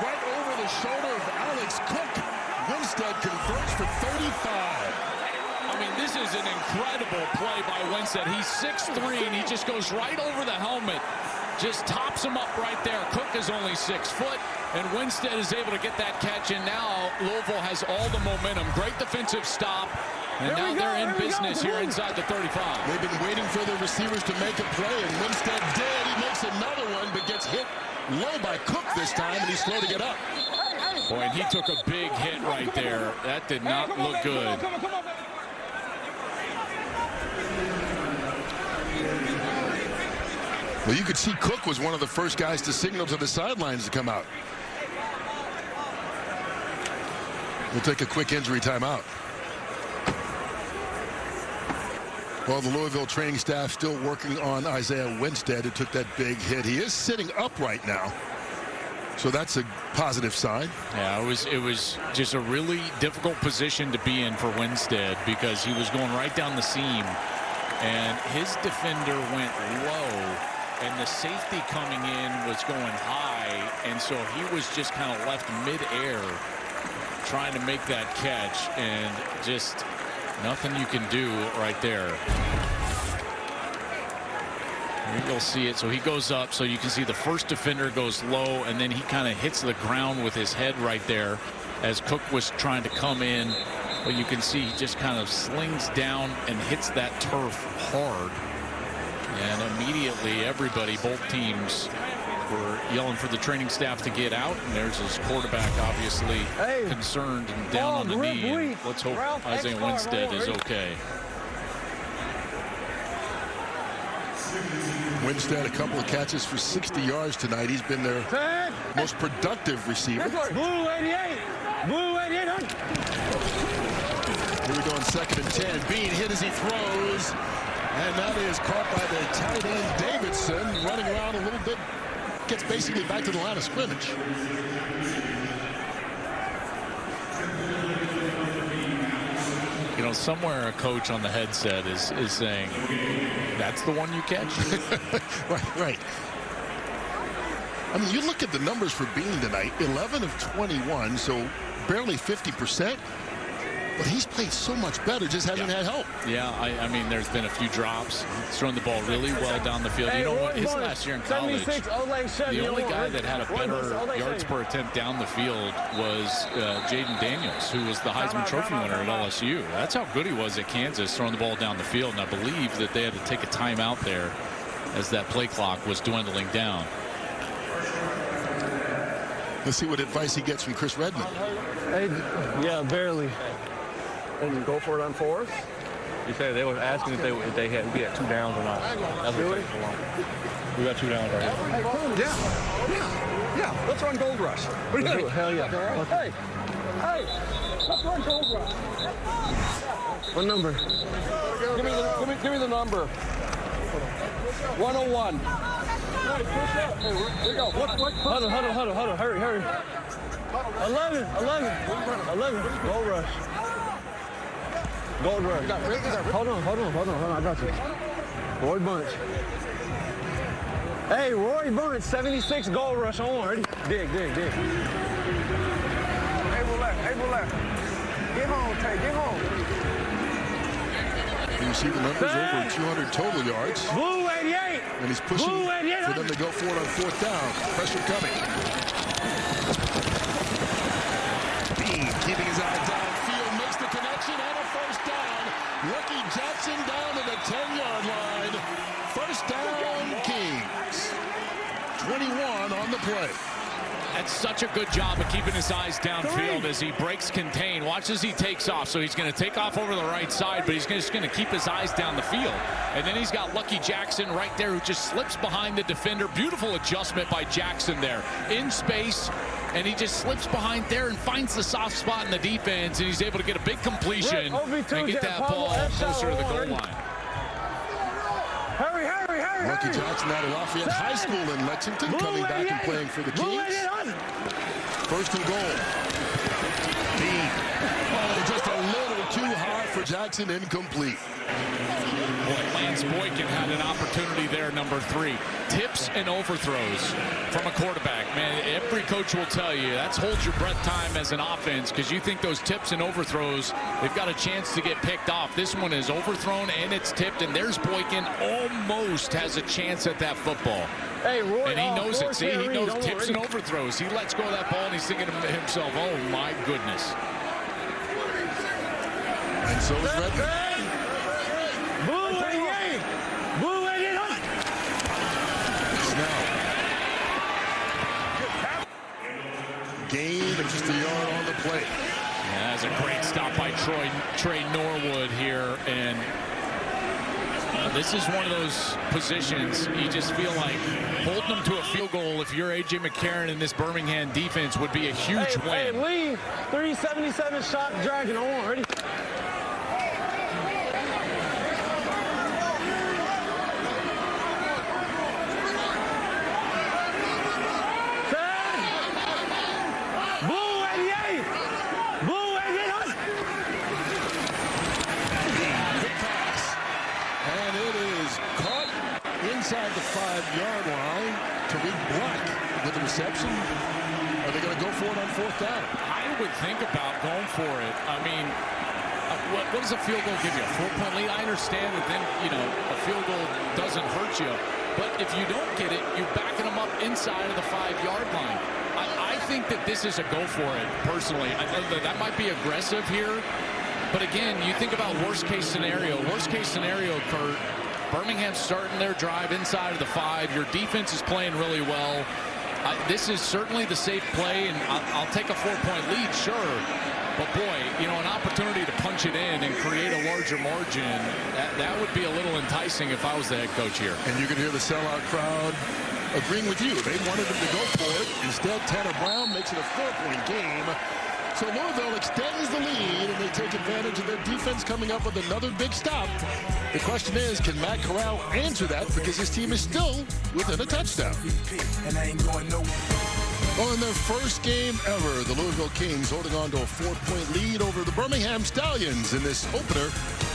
right over the shoulder of Alex Cook. Winstead converts for 35. I mean, this is an incredible play by Winstead. He's 6'3", and he just goes right over the helmet. Just tops him up right there. Cook is only 6 foot, and Winstead is able to get that catch, and now Louisville has all the momentum. Great defensive stop, and now they're in business here inside the 35. They've been waiting for the receivers to make a play, and Winstead did. He makes another one, but gets hit low by Cook this time, and he's slow to get up. Boy, and he took a big hit right there. That did not look good. Well, you could see Cook was one of the first guys to signal to the sidelines to come out. We'll take a quick injury timeout. Well, the Louisville training staff still working on Isaiah Winstead, who took that big hit. He is sitting upright now, so that's a positive sign. Yeah, it was just a really difficult position to be in for Winstead because he was going right down the seam, and his defender went low. And the safety coming in was going high, and so he was just kind of left mid-air trying to make that catch, and just nothing you can do right there. Here you'll see it. So he goes up, so you can see the first defender goes low, and then he kind of hits the ground with his head right there as Cook was trying to come in. But you can see he just kind of slings down and hits that turf hard. And immediately everybody, both teams, were yelling for the training staff to get out. And there's his quarterback, obviously concerned and down on the knee. And let's hope Isaiah Winstead is okay. Winstead, a couple of catches for 60 yards tonight. He's been their most productive receiver. Blue 88. Blue 88. Here we go on 2nd and 10. Bean hit as he throws. And that is caught by the tight end Davidson, running around a little bit. Gets basically back to the line of scrimmage. You know, somewhere a coach on the headset is saying, that's the one you catch? Right. I mean, you look at the numbers for Bean tonight, 11 of 21, so barely 50%. But he's played so much better, just hasn't had help. Yeah, I mean, there's been a few drops. He's thrown the ball really well down the field. You know what? His last year in college, the only guy that had a better yards per attempt down the field was Jaden Daniels, who was the Heisman Trophy winner at LSU. That's how good he was at Kansas, throwing the ball down the field. And I believe that they had to take a timeout there as that play clock was dwindling down. Let's see what advice he gets from Chris Redmond. Yeah, barely. And go for it on 4th? You said they were asking if they had we had 2 downs or not. That's what it takes so long. We got 2 downs right here. Yeah. Let's run Gold Rush. What do you think? Hell yeah. Hey, let's run Gold Rush. What number? Give me the number. 101. Hey, here we go. Huddle. Hurry. 11. Gold rush. Gold rush. Hold on. I got you. Roy Bunch. Hey, Roy Bunch, 76 gold rush on. Ready? Dig. Hey, relax. Get home, Tay. Get home. You see the numbers over 200 total yards. Blue 88. And he's pushing for them to go for it on 4th down. Pressure coming. Bean keeping his eye downfield, makes the connection and a 1st down. Lucky Jackson down to the 10-yard line. 1st down, Kings. 21 on the play. That's such a good job of keeping his eyes downfield as he breaks contain. Watch as he takes off. So he's going to take off over the right side, but he's just going to keep his eyes down the field. And then he's got Lucky Jackson right there who just slips behind the defender. Beautiful adjustment by Jackson there. In space, and he just slips behind there and finds the soft spot in the defense, and he's able to get a big completion and get that ball closer to the goal line. Hurry. Lucky Jackson out of Lafayette High School in Lexington, coming back and playing for the Kings. 1st and goal. Dean. Oh, just a little too high for Jackson, incomplete. Boy, Lance Boykin had an opportunity there, number 3. Tips and overthrows from a quarterback. Man, every coach will tell you that's hold your breath time as an offense, because you think those tips and overthrows, they've got a chance to get picked off. This one is overthrown and it's tipped, and there's Boykin almost has a chance at that football. Hey, Roy, and he knows it. See, he knows tips and overthrows. He lets go of that ball and he's thinking to himself, oh my goodness. And so is Redmond. Gain of just a yard on the play. Yeah, that's a great stop by Trey Norwood here, and this is one of those positions you just feel like holding them to a field goal if you're A.J. McCarron and this Birmingham defense would be a huge win. Hey, Lee, 377 shot dragging on. Ready? Inside the 5-yard line, Tariq Black with the reception. Are they going to go for it on 4th down? I would think about going for it. I mean, what does a field goal give you? A 4-point lead? I understand that then, a field goal doesn't hurt you. But if you don't get it, you're backing them up inside of the 5-yard line. I think that this is a go for it, personally. I know that might be aggressive here. But again, you think about worst-case scenario. Worst-case scenario, Kurt, Birmingham's starting their drive inside of the 5. Your defense is playing really well. This is certainly the safe play, and I'll take a 4-point lead, sure. But boy, an opportunity to punch it in and create a larger margin, that would be a little enticing if I was the head coach here. And you can hear the sellout crowd agreeing with you. They wanted them to go for it. Instead, Tanner Brown makes it a 4-point game. So Louisville extends the lead, and they take advantage of their defense coming up with another big stop. The question is, can Matt Corral answer that, because his team is still within a touchdown? Well, in their first game ever, the Louisville Kings holding on to a 4-point lead over the Birmingham Stallions in this opener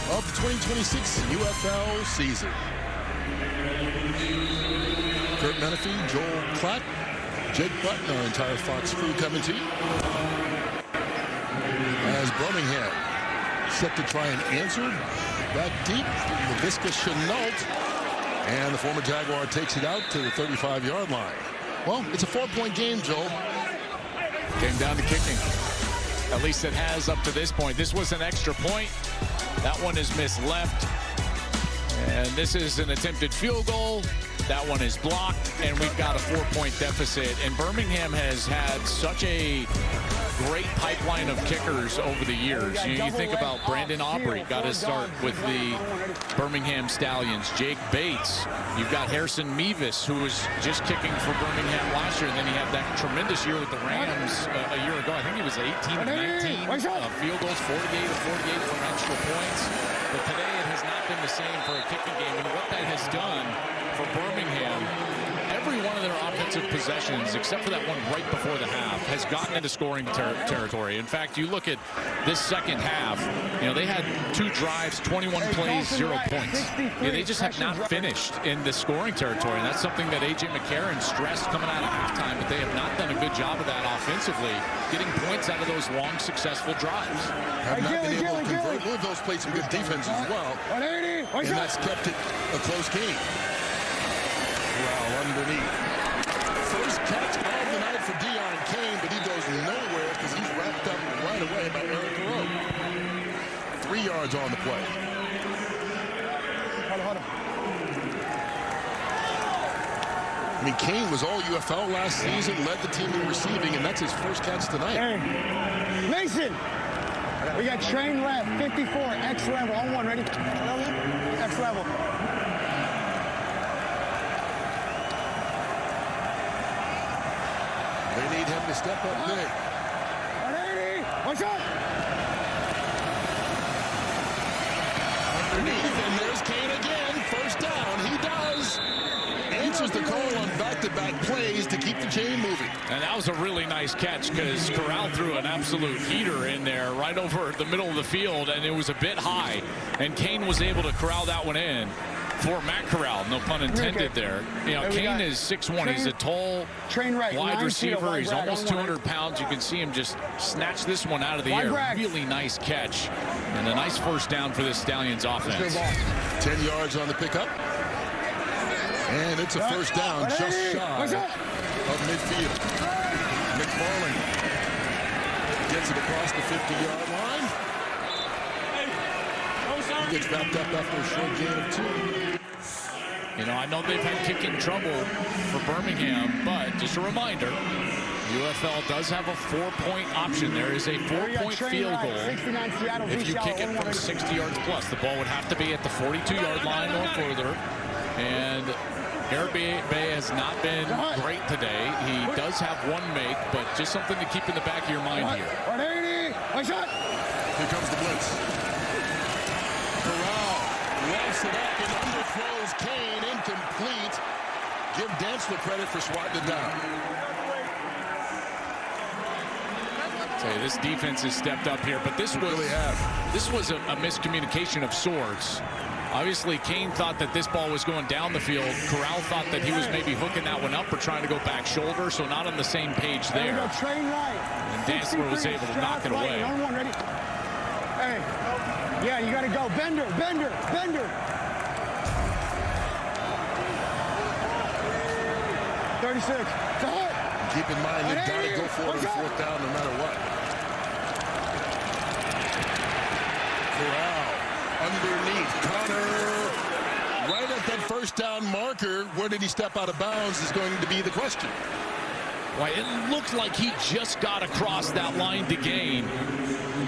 of the 2026 UFL season. Kurt Menefee, Joel Klatt, Jake Button, our entire Fox crew coming to you. As Birmingham set to try and answer back deep, LaVisca Chenault, and the former Jaguar takes it out to the 35-yard line. Well, it's a 4-point game, Joel. Came down to kicking. At least it has up to this point. This was an extra point. That one is missed left. And this is an attempted field goal. That one is blocked, and we've got a 4-point deficit. And Birmingham has had such a great pipeline of kickers over the years. You think about Brandon Aubrey, got his start with the Birmingham Stallions. Jake Bates. You've got Harrison Mevis, who was just kicking for Birmingham last year, and then he had that tremendous year with the Rams a year ago. I think he was 18 of 19 field goals, 48 of 48 from extra points. But today it has not been the same for a kicking game, and what that has done for Birmingham, every one one of their offensive possessions, except for that one right before the half, has gotten into scoring territory. In fact, you look at this second half, they had 2 drives, 21 plays, 0 points. They just have not finished in the scoring territory, and that's something that A.J. McCarron stressed coming out of halftime, but they have not done a good job of that offensively, getting points out of those long, successful drives. Have not been able to convert. Louisville's played some good defense as well, and that's kept it a close game. Well, underneath. First catch of the night for Deon Cain, but he goes nowhere because he's wrapped up right away by Eric Rowe. 3 yards on the play. I mean, Cain was all UFL last season, led the team in receiving, and that's his first catch tonight. Hey, Mason, we got train left, 54, X level, on 1, ready? X level. They need him to step up big. 180, what's up? Underneath, and there's Cain again. First down, he does. Answers the call on back-to-back plays to keep the chain moving. And that was a really nice catch because Corral threw an absolute heater in there right over the middle of the field, and it was a bit high. And Cain was able to corral that one in for Matt Corral, no pun intended there. Cain is 6'1". He's a tall, wide receiver. He's almost 200 pounds. You can see him just snatch this one out of the air. Really nice catch. And a nice first down for this Stallions offense. 10 yards on the pickup. And it's a first down just shy of midfield. McFarland gets it across the 50-yard line. He gets wrapped up after a short gain of 2. I know they've had kicking trouble for Birmingham, but just a reminder, UFL does have a 4-point option. There is a 4-point field goal if you kick it from 60 yards plus. The ball would have to be at the 42-yard line or further. And Eric Bay has not been great today. He does have 1 make, but just something to keep in the back of your mind here. 180, one shot. Here comes the blitz. Corral lofts it up and underthrows Cain, incomplete. Give Dantzler credit for swatting it down. This defense has stepped up here, but this was a miscommunication of sorts. Obviously, Cain thought that this ball was going down the field. Corral thought that he was maybe hooking that one up or trying to go back shoulder, so not on the same page there. And Dantzler was able to knock it away. Hey, yeah, you got to go. Bender. 36. Keep in mind, you've got to go for it on 4th down no matter what. Corral underneath. Connor right at that first down marker. Where did he step out of bounds is going to be the question. Well, it looked like he just got across that line to gain.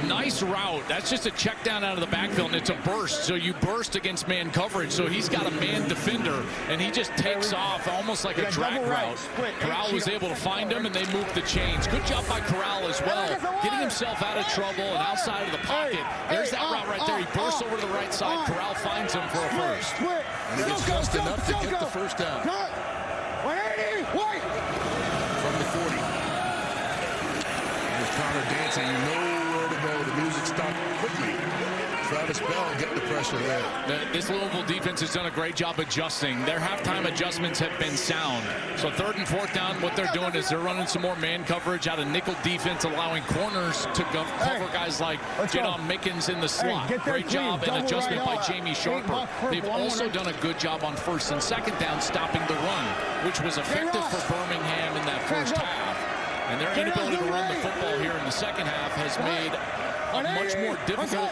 Nice route. That's just a check down out of the backfield, and it's a burst. So you burst against man coverage. So he's got a man defender, and he just takes off almost like a drag route. Corral was able to find him, and they moved the chains. Good job by Corral as well, getting himself out of trouble and outside of the pocket. There's that route right there. He bursts over to the right side. Corral finds him for a first. And he gets just enough to get the first down. 180, white. From the 40. There's Connor dancing. Nowhere to go. The music stopped quickly. Travis Bell getting the pressure there. This Louisville defense has done a great job adjusting. Their halftime adjustments have been sound. So 3rd and 4th down, what they're doing is they're running some more man coverage out of nickel defense, allowing corners to cover guys like Jadon Mickens in the slot. Great job and adjustment by Jamie Sharper. They've also done a good job on 1st and 2nd down stopping the run, which was effective for Birmingham in that first half. And their inability to run the football here in the second half has made a much more difficult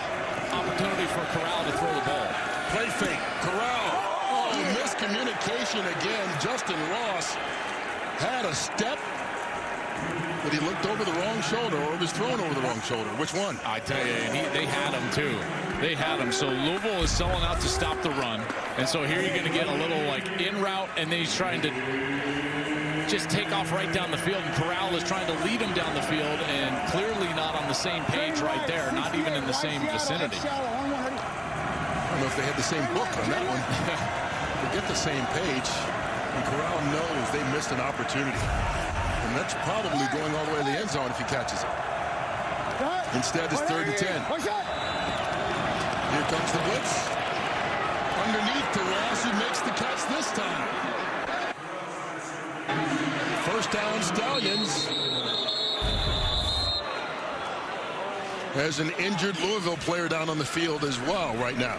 opportunity for Corral to throw the ball. Play fake. Corral. Oh, miscommunication again. Justin Ross had a step, but he looked over the wrong shoulder, or was thrown over the wrong shoulder. Which one? I tell you, and they had him too. They had him. So Louisville is selling out to stop the run. And so here you're going to get a little like in route, and then he's trying to just take off right down the field, and Corral is trying to lead him down the field, and clearly not on the same page right there, not even in the same vicinity. I don't know if they had the same book on that one. Forget the same page. And Corral knows they missed an opportunity. And that's probably going all the way to the end zone if he catches it. Instead, it's 3rd and 10. Here comes the blitz. Underneath to Ross, who makes the catch this time. First down, Stallions. There's an injured Louisville player down on the field as well right now.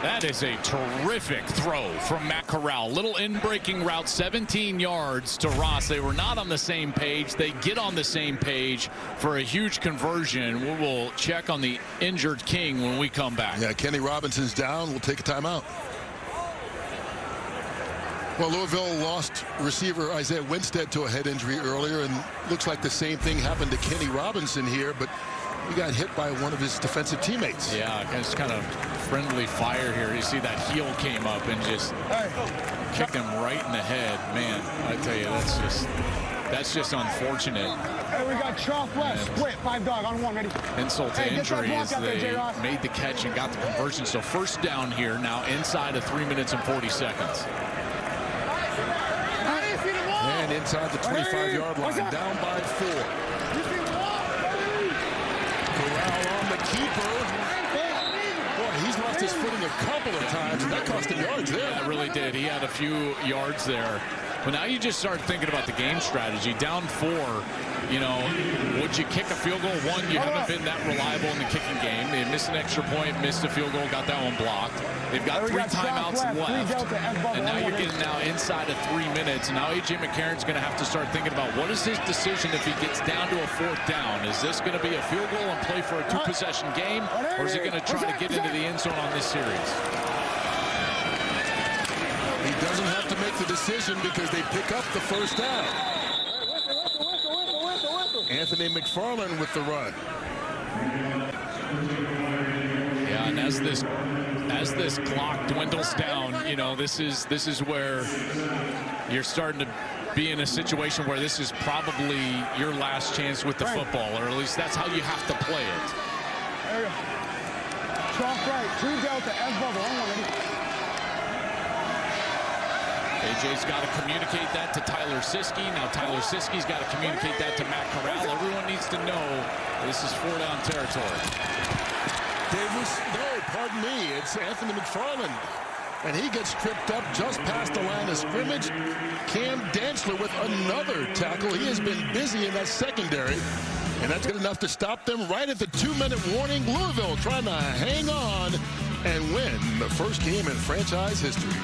That is a terrific throw from Matt Corral. Little in-breaking route, 17 yards to Ross. They were not on the same page. They get on the same page for a huge conversion. We will check on the injured King when we come back. Yeah, Kenny Robinson's down. We'll take a timeout. Well, Louisville lost receiver Isaiah Winstead to a head injury earlier, and looks like the same thing happened to Kenny Robinson here, but he got hit by one of his defensive teammates. Yeah, it's kind of friendly fire here. You see that heel came up and just kicked him right in the head. Man, I tell you, that's just unfortunate. Hey, we got chalk left. Split, 5 dog on 1, ready? Insult to injury as they made the catch and got the conversion. So first down here now inside of 3 minutes and 40 seconds. And inside the 25-yard line, down by 4. Corral on the keeper. Boy, he's lost his footing a couple of times, and that cost him yards there. Yeah, it really did. He had a few yards there. But now you just start thinking about the game strategy. Down 4, you know, would you kick a field goal? One, you haven't been that reliable in the kicking game. They missed an extra point, missed a field goal, got that one blocked. They've got 3 timeouts left. And now you're getting now inside of 3 minutes. And now A.J. McCarron's going to have to start thinking about what is his decision if he gets down to a 4th down. Is this going to be a field goal and play for a 2-possession game? Or is he going to try to get into the end zone on this series? He doesn't have to make the decision because they pick up the first down. Anthony McFarland with the run. Yeah, and as this clock dwindles down, you know, this is where you're starting to be in a situation where this is probably your last chance with the football, or at least that's how you have to play it. There you go. Chalk right, 2 delta, S bubble, on 1, ready? AJ's got to communicate that to Tyler Siskey. Now Tyler Siskey's got to communicate that to Matt Corral. Everyone needs to know this is 4-down territory. Davis, no, pardon me. It's Anthony McFarland. And he gets tripped up just past the line of scrimmage. Cam Dantzler with another tackle. He has been busy in that secondary. And that's good enough to stop them right at the 2-minute warning. Louisville trying to hang on and win the first game in franchise history.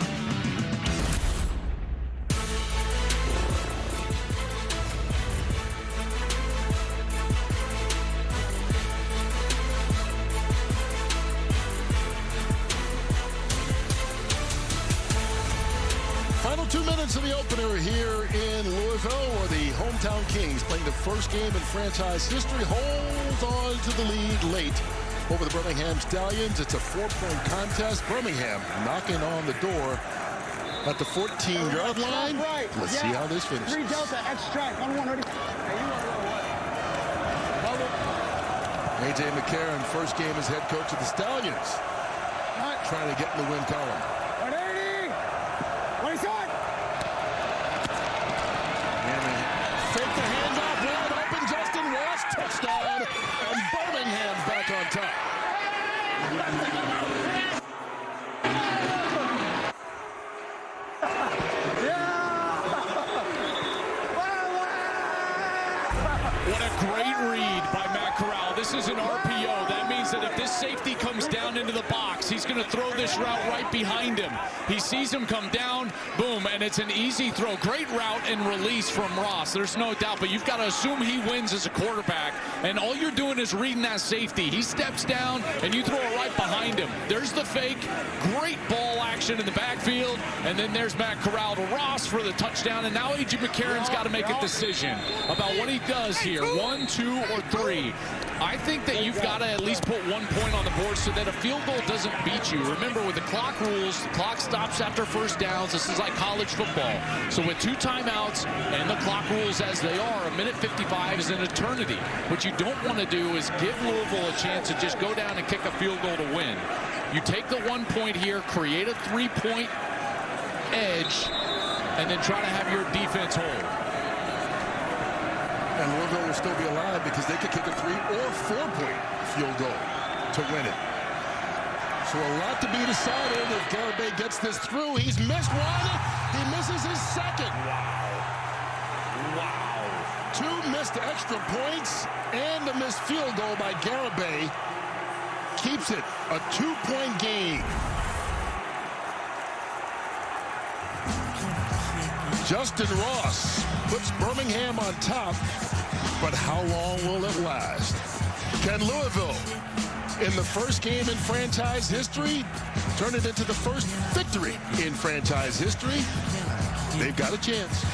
Final 2 minutes of the opener here in Louisville, where the hometown Kings playing the first game in franchise history hold on to the lead late over the Birmingham Stallions. It's a 4-point contest. Birmingham knocking on the door at the 14-yard line. Let's see how this finishes. 3 delta, X strike, on 1, ready? A.J. McCarron, first game as head coach of the Stallions. Trying to get in the win column. 180! 27! Fake the handoff, wide open, Justin Ross, touchdown, and Birmingham's back on top. What a great read by Matt Corral. This is an RPO. That means that if this safety comes down into the box, he's going to throw this route right behind him. He sees him come down, boom, and it's an easy throw. Great route and release from Ross. There's no doubt, but you've got to assume he wins as a quarterback, and all you're doing is reading that safety. He steps down, and you throw it right behind him. There's the fake. Great ball action in the backfield, and then there's Matt Corral to Ross for the touchdown, and now A.J. McCarron's got to make a decision about what he does here, 1, 2, or 3. I think that you've got to at least put 1 point on the board so that a field goal doesn't beat you. Remember, with the clock rules, the clock stops after first downs. This is like college football. So with 2 timeouts and the clock rules as they are, a minute 55 is an eternity. What you don't want to do is give Louisville a chance to just go down and kick a field goal to win. You take the 1 point here, create a 3-point edge, and then try to have your defense hold. And Louisville will still be alive because they could kick a 3- or 4-point field goal to win it. So a lot to be decided if Garibay gets this through. He's missed one. He misses his second. Wow. 2 missed extra points and a missed field goal by Garibay keeps it a 2-point game. Justin Ross puts Birmingham on top, but how long will it last? Can Louisville, in the first game in franchise history, turn it into the first victory in franchise history? They've got a chance.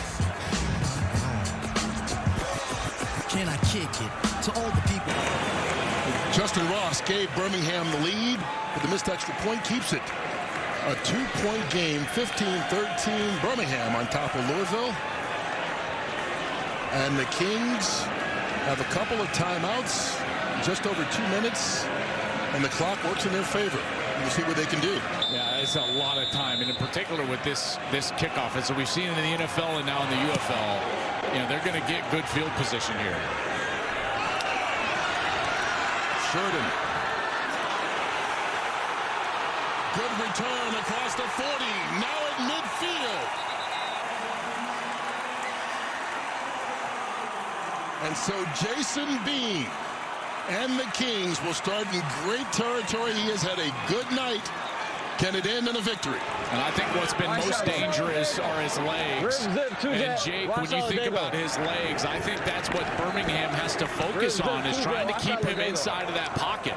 Can I kick it to all the people? Justin Ross gave Birmingham the lead, but the missed extra point keeps it a 2-point game, 15-13. Birmingham on top of Louisville. And the Kings have a couple of timeouts, just over 2 minutes, and the clock works in their favor. We'll see what they can do. Yeah, it's a lot of time, and in particular with this kickoff, as we've seen in the NFL and now in the UFL, you know, they're going to get good field position here. Sheridan. Good return across the 40. Now at midfield. And so Jason Bean and the Kings will start in great territory. He has had a good night. Can it end in a victory? And I think what's been most dangerous are his legs. And Jake, when you think about his legs, I think that's what Birmingham has to focus on, is trying to keep him inside of that pocket.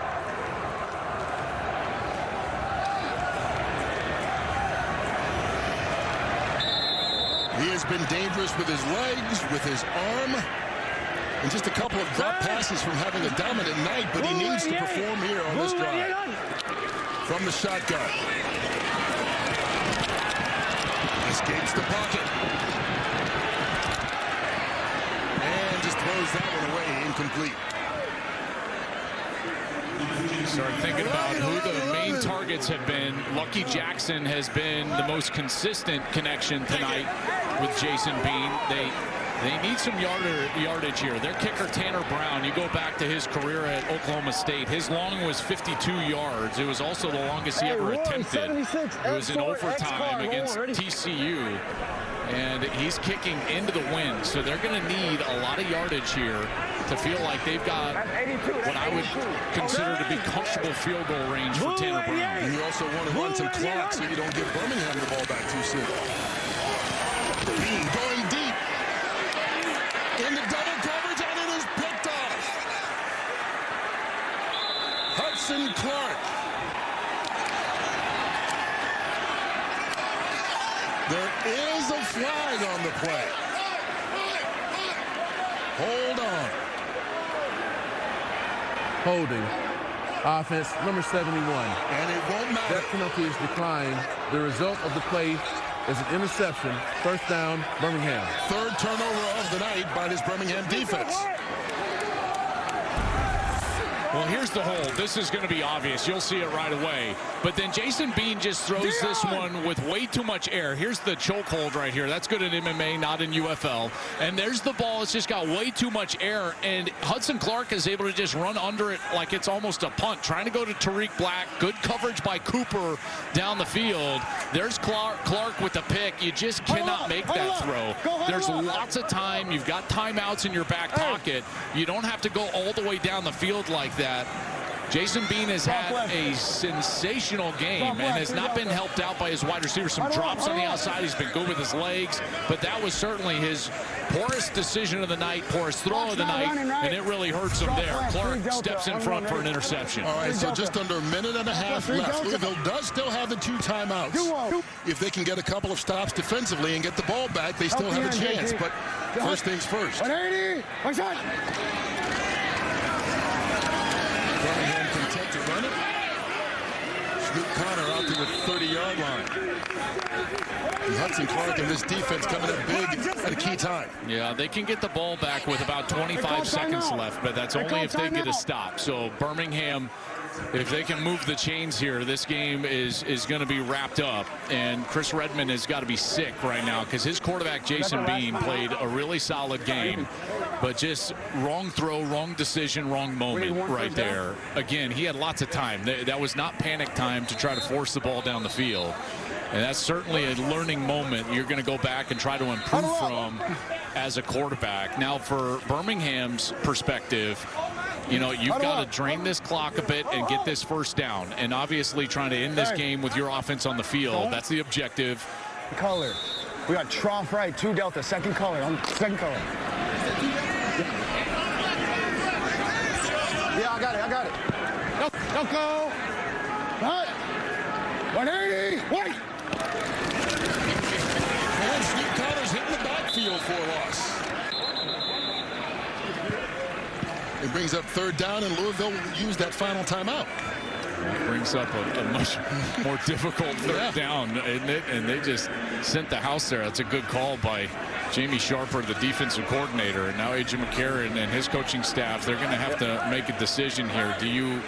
He has been dangerous with his legs, with his arm, and just a couple of drop passes from having a dominant night, but he needs to perform here on this drive. From the shotgun. Escapes the pocket. And just throws that one away, incomplete. Start thinking about who the main targets have been. Lucky Jackson has been the most consistent connection tonight with Jason Bean. They need some yardage here. Their kicker, Tanner Brown, you go back to his career at Oklahoma State. His long was 52 yards. It was also the longest he ever attempted. It was in overtime against TCU. And he's kicking into the wind. So they're going to need a lot of yardage here to feel like they've got what I would consider to be comfortable field goal range for Tanner Brown. And you also want to run some clock so you don't give Birmingham the ball back too soon. Bean going deep. Into double coverage, and it is picked off. Hudson Clark. There is a flag on the play. Hold on. Holding. Offense number 71. And it won't matter. That penalty is declined. The result of the play is an interception. First down, Birmingham. Third turnover of the night by this Birmingham defense. Well, here's the hold. This is going to be obvious. You'll see it right away. But then Jason Bean just throws this one with way too much air. Here's the choke hold right here. That's good in MMA, not in UFL. And there's the ball. It's just got way too much air. And Hudson Clark is able to just run under it like it's almost a punt. Trying to go to Tariq Black. Good coverage by Cooper down the field. There's Clark with the pick. You just cannot make that throw. There's lots of time. You've got timeouts in your back pocket. You don't have to go all the way down the field like that. Jason Bean has had a sensational game and has not been helped out by his wide receivers. Some drops on the outside. He's been good with his legs, but that was certainly his poorest decision of the night, poorest throw of the night, and it really hurts him there. Clark steps in front for an interception. All right, so just under a minute and a half left. Louisville does still have the 2 timeouts. If they can get a couple of stops defensively and get the ball back, they still have a chance. But first things first. Birmingham content to run it. Snoop Connor out to the 30-yard line. And Hudson Clark and this defense coming up big at a key time. Yeah, they can get the ball back with about 25 seconds left, but that's only if they get a stop. So Birmingham if they can move the chains here, this game is going to be wrapped up. And Chris Redmond has got to be sick right now because his quarterback, Jason Bean, played a really solid game. But just wrong throw, wrong decision, wrong moment right there. Again, he had lots of time. That was not panic time to try to force the ball down the field. And that's certainly a learning moment you're going to go back and try to improve from as a quarterback. Now, for Birmingham's perspective, you know, you've got to drain this clock a bit and get this first down. And obviously trying to end this game with your offense on the field. That's the objective. Color. We got trough right, 2 Delta, second color. Second color. Yeah, I got it. Don't go. What? 180. Wait. And Steve Connor's hitting the backfield for a loss. It brings up 3rd down, and Louisville will use that final timeout. It brings up a much more difficult 3rd down, isn't it? And they just sent the house there. That's a good call by Jamie Sharper, the defensive coordinator. And now A.J. McCarron and his coaching staff, they're going to have to make a decision here. Do you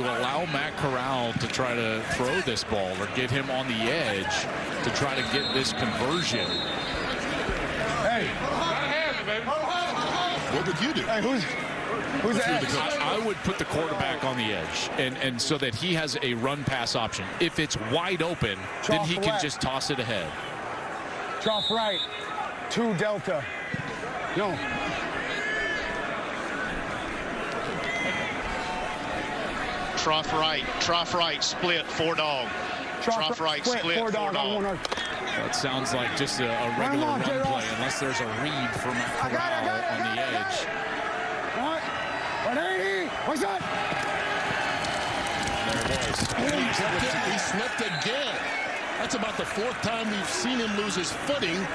allow Matt Corral to try to throw this ball or get him on the edge to try to get this conversion? Hey. What would you do? Hey, who's the edge? I would put the quarterback on the edge and so that he has a run pass option. If it's wide open, then he can just toss it ahead. Trough right, 2 Delta. No. Trough right, split, 4 dog. Trough right, split, 4 dog. That sounds like just a regular run play, unless there's a read for Matt Corral on the edge. 180. What's that? There it was. He slipped again. That's about the 4th time we've seen him lose his footing.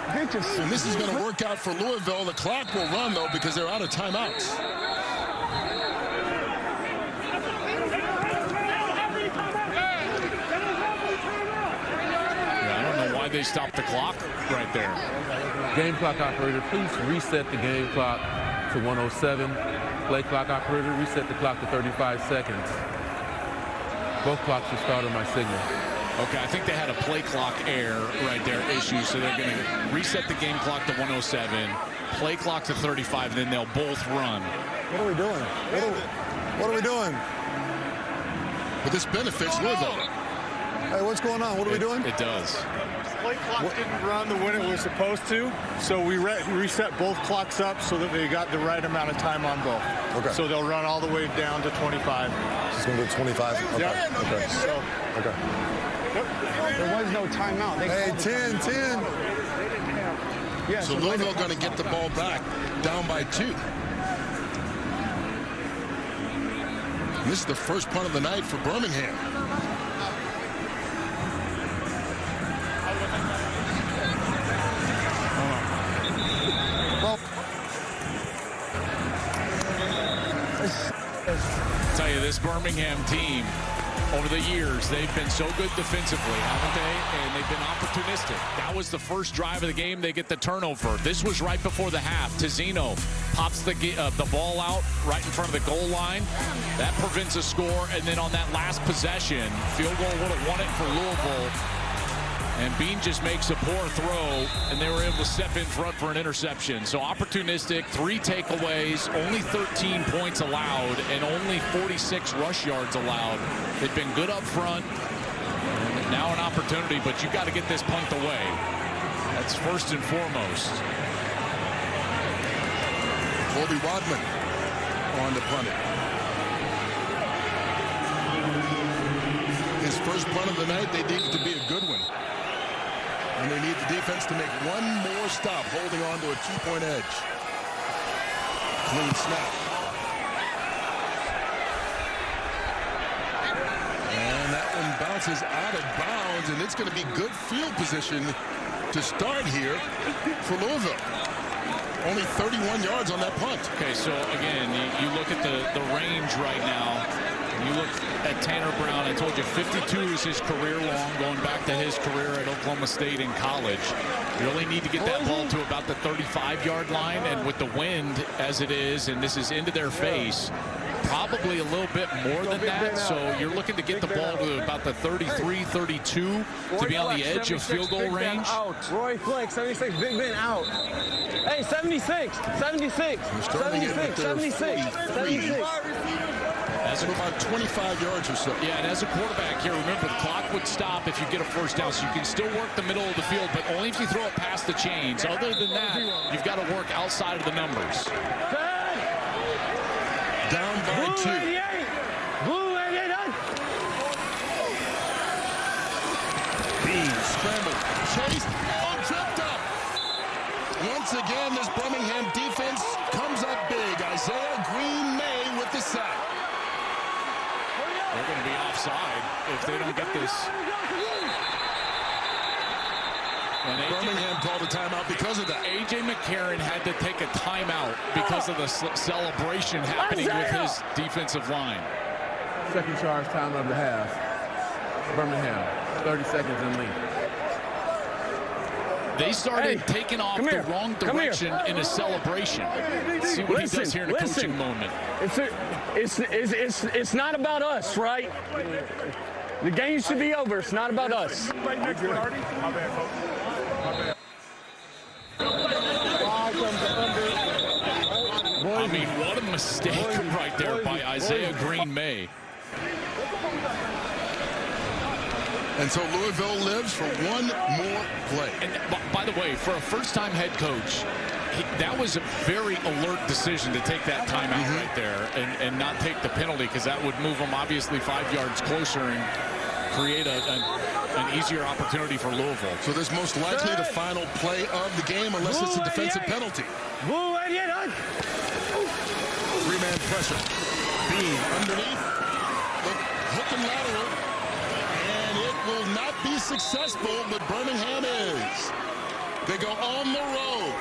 And this is going to work out for Louisville. The clock will run, though, because they're out of timeouts. They stopped the clock right there. Game clock operator, please reset the game clock to 107. Play clock operator, reset the clock to 35 seconds. Both clocks will start on my signal. Okay, I think they had a play clock error right there issue, so they're going to reset the game clock to 107, play clock to 35, then they'll both run. What are we doing? What are we doing? But this benefits Louisville. Hey, what's going on? What are we doing? It does. Play clock didn't run when it was supposed to, so we reset both clocks up so that they got the right amount of time on both. Okay. So they'll run all the way down to 25. It's going to go 25? Okay. Yeah. Okay. So, okay. There was no timeout. Hey, 10. Yeah, so Louisville going to get the ball back, down by 2. And this is the first punt of the night for Birmingham. I'll tell you, this Birmingham team, over the years, they've been so good defensively, haven't they? And they've been opportunistic. That was the first drive of the game. They get the turnover. This was right before the half. Tizzino pops the ball out right in front of the goal line. That prevents a score. And then on that last possession, field goal would have won it for Louisville. And Bean just makes a poor throw, and they were able to step in front for an interception. So opportunistic, 3 takeaways, only 13 points allowed, and only 46 rush yards allowed. They've been good up front. And now an opportunity, but you got to get this punt away. That's first and foremost. Colby Wadman on to punt it. His first punt of the night, they need it to be a good one. And they need the defense to make one more stop, holding on to a 2-point edge. Clean snap. And that one bounces out of bounds, and it's going to be good field position to start here for Louisville. Only 31 yards on that punt. Okay, so again, you look at the range right now. You look at Tanner Brown, I told you 52 is his career long, going back to his career at Oklahoma State in college. You really need to get that ball to about the 35-yard line, and with the wind as it is, and this is into their face, probably a little bit more than that. So you're looking to get the ball to about the 33, 32 to be on the edge of field goal range. Roy Fleck, 76, Big Ben out. Hey, 76, 76, 76, 76, 76. That's about 25 yards or so. Yeah, and as a quarterback here, remember the clock would stop if you get a first down, so you can still work the middle of the field, but only if you throw it past the chains. Other than that, you've got to work outside of the numbers. Down by 2. Blue 88. Bean scrambled, chased, tripped up. Once again, this Birmingham defense comes up big. Isaiah Green-May with the sack. They're going to be offside if they don't get this. And Birmingham called a timeout because of that. A.J. McCarron had to take a timeout because of the celebration happening with his defensive line. Second charge time of the half. Birmingham, 30 seconds in lead. They started taking off the wrong direction in a celebration. See what he does here in a coaching moment. It's not about us, right? The game should be over. It's not about us. I mean, what a mistake right there by Isaiah Green-May. And so Louisville lives for one more play. And by the way, for a first-time head coach, that was a very alert decision to take that timeout right there and not take the penalty, because that would move them obviously 5 yards closer and create an eezier opportunity for Louisville. So this most likely the final play of the game unless it's a defensive penalty. Blue 88. Three-man pressure. Bean underneath. Hook and lateral. And it will not be successful, but Birmingham is. They go on the road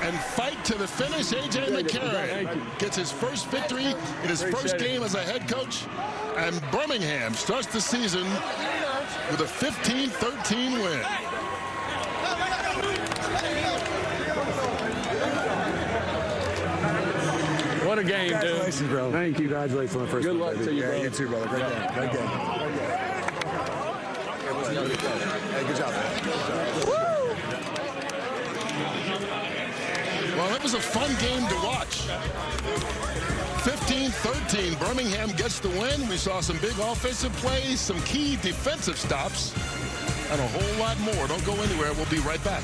and fight to the finish. A.J. McCarron gets his first victory in his first game as a head coach. And Birmingham starts the season with a 15-13 win. What a game, dude. Congratulations, bro. Thank you. Congratulations on the first Good one, luck baby. to you, bro. Yeah, you too, brother. Great game. Great game. Hey, good job, man. Well, it was a fun game to watch. 15-13, Birmingham gets the win. We saw some big offensive plays, some key defensive stops, and a whole lot more. Don't go anywhere. We'll be right back.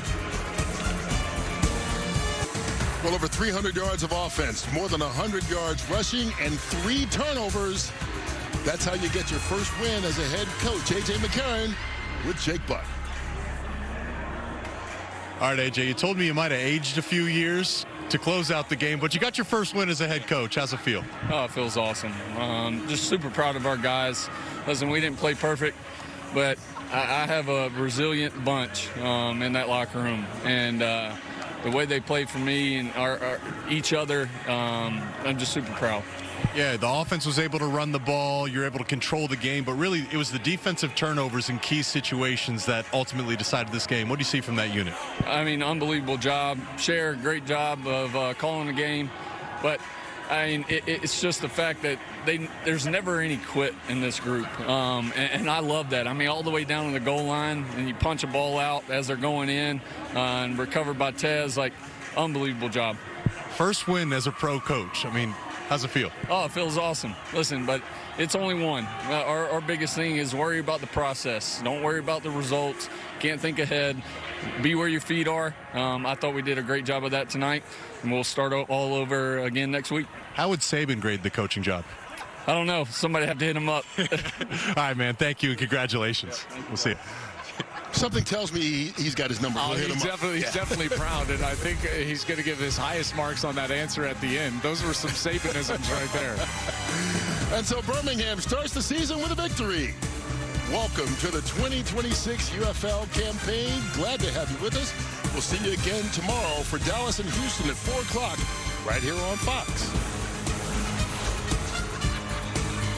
Well, over 300 yards of offense, more than 100 yards rushing, and 3 turnovers. That's how you get your first win as a head coach. A.J. McCarron with Jake Butt. All right, A.J., you told me you might have aged a few years to close out the game, but you got your first win as a head coach. How's it feel? Oh, it feels awesome. Just super proud of our guys. Listen, we didn't play perfect, but I have a resilient bunch in that locker room. And the way they played for me and each other, I'm just super proud. Yeah, the offense was able to run the ball. You're able to control the game, but really it was the defensive turnovers in key situations that ultimately decided this game. What do you see from that unit? I mean, unbelievable job. Cher, great job of calling the game. But, I mean, it's just the fact that there's never any quit in this group. And I love that. I mean, all the way down to the goal line, and you punch a ball out as they're going in and recovered by Tez. Like, unbelievable job. First win as a pro coach. I mean, how's it feel? Oh, it feels awesome. Listen, but it's only one. Our biggest thing is worry about the process. Don't worry about the results. Can't think ahead. Be where your feet are. I thought we did a great job of that tonight, and we'll start all over again next week. How would Saban grade the coaching job? I don't know. Somebody have to hit him up. All right, man. Thank you, and congratulations. We'll see you. Something tells me he's got his number. Oh, he's definitely proud, and I think he's going to give his highest marks on that answer at the end. Those were some Sabanisms right there. And so Birmingham starts the season with a victory. Welcome to the 2026 UFL campaign. Glad to have you with us. We'll see you again tomorrow for Dallas and Houston at 4 o'clock right here on Fox.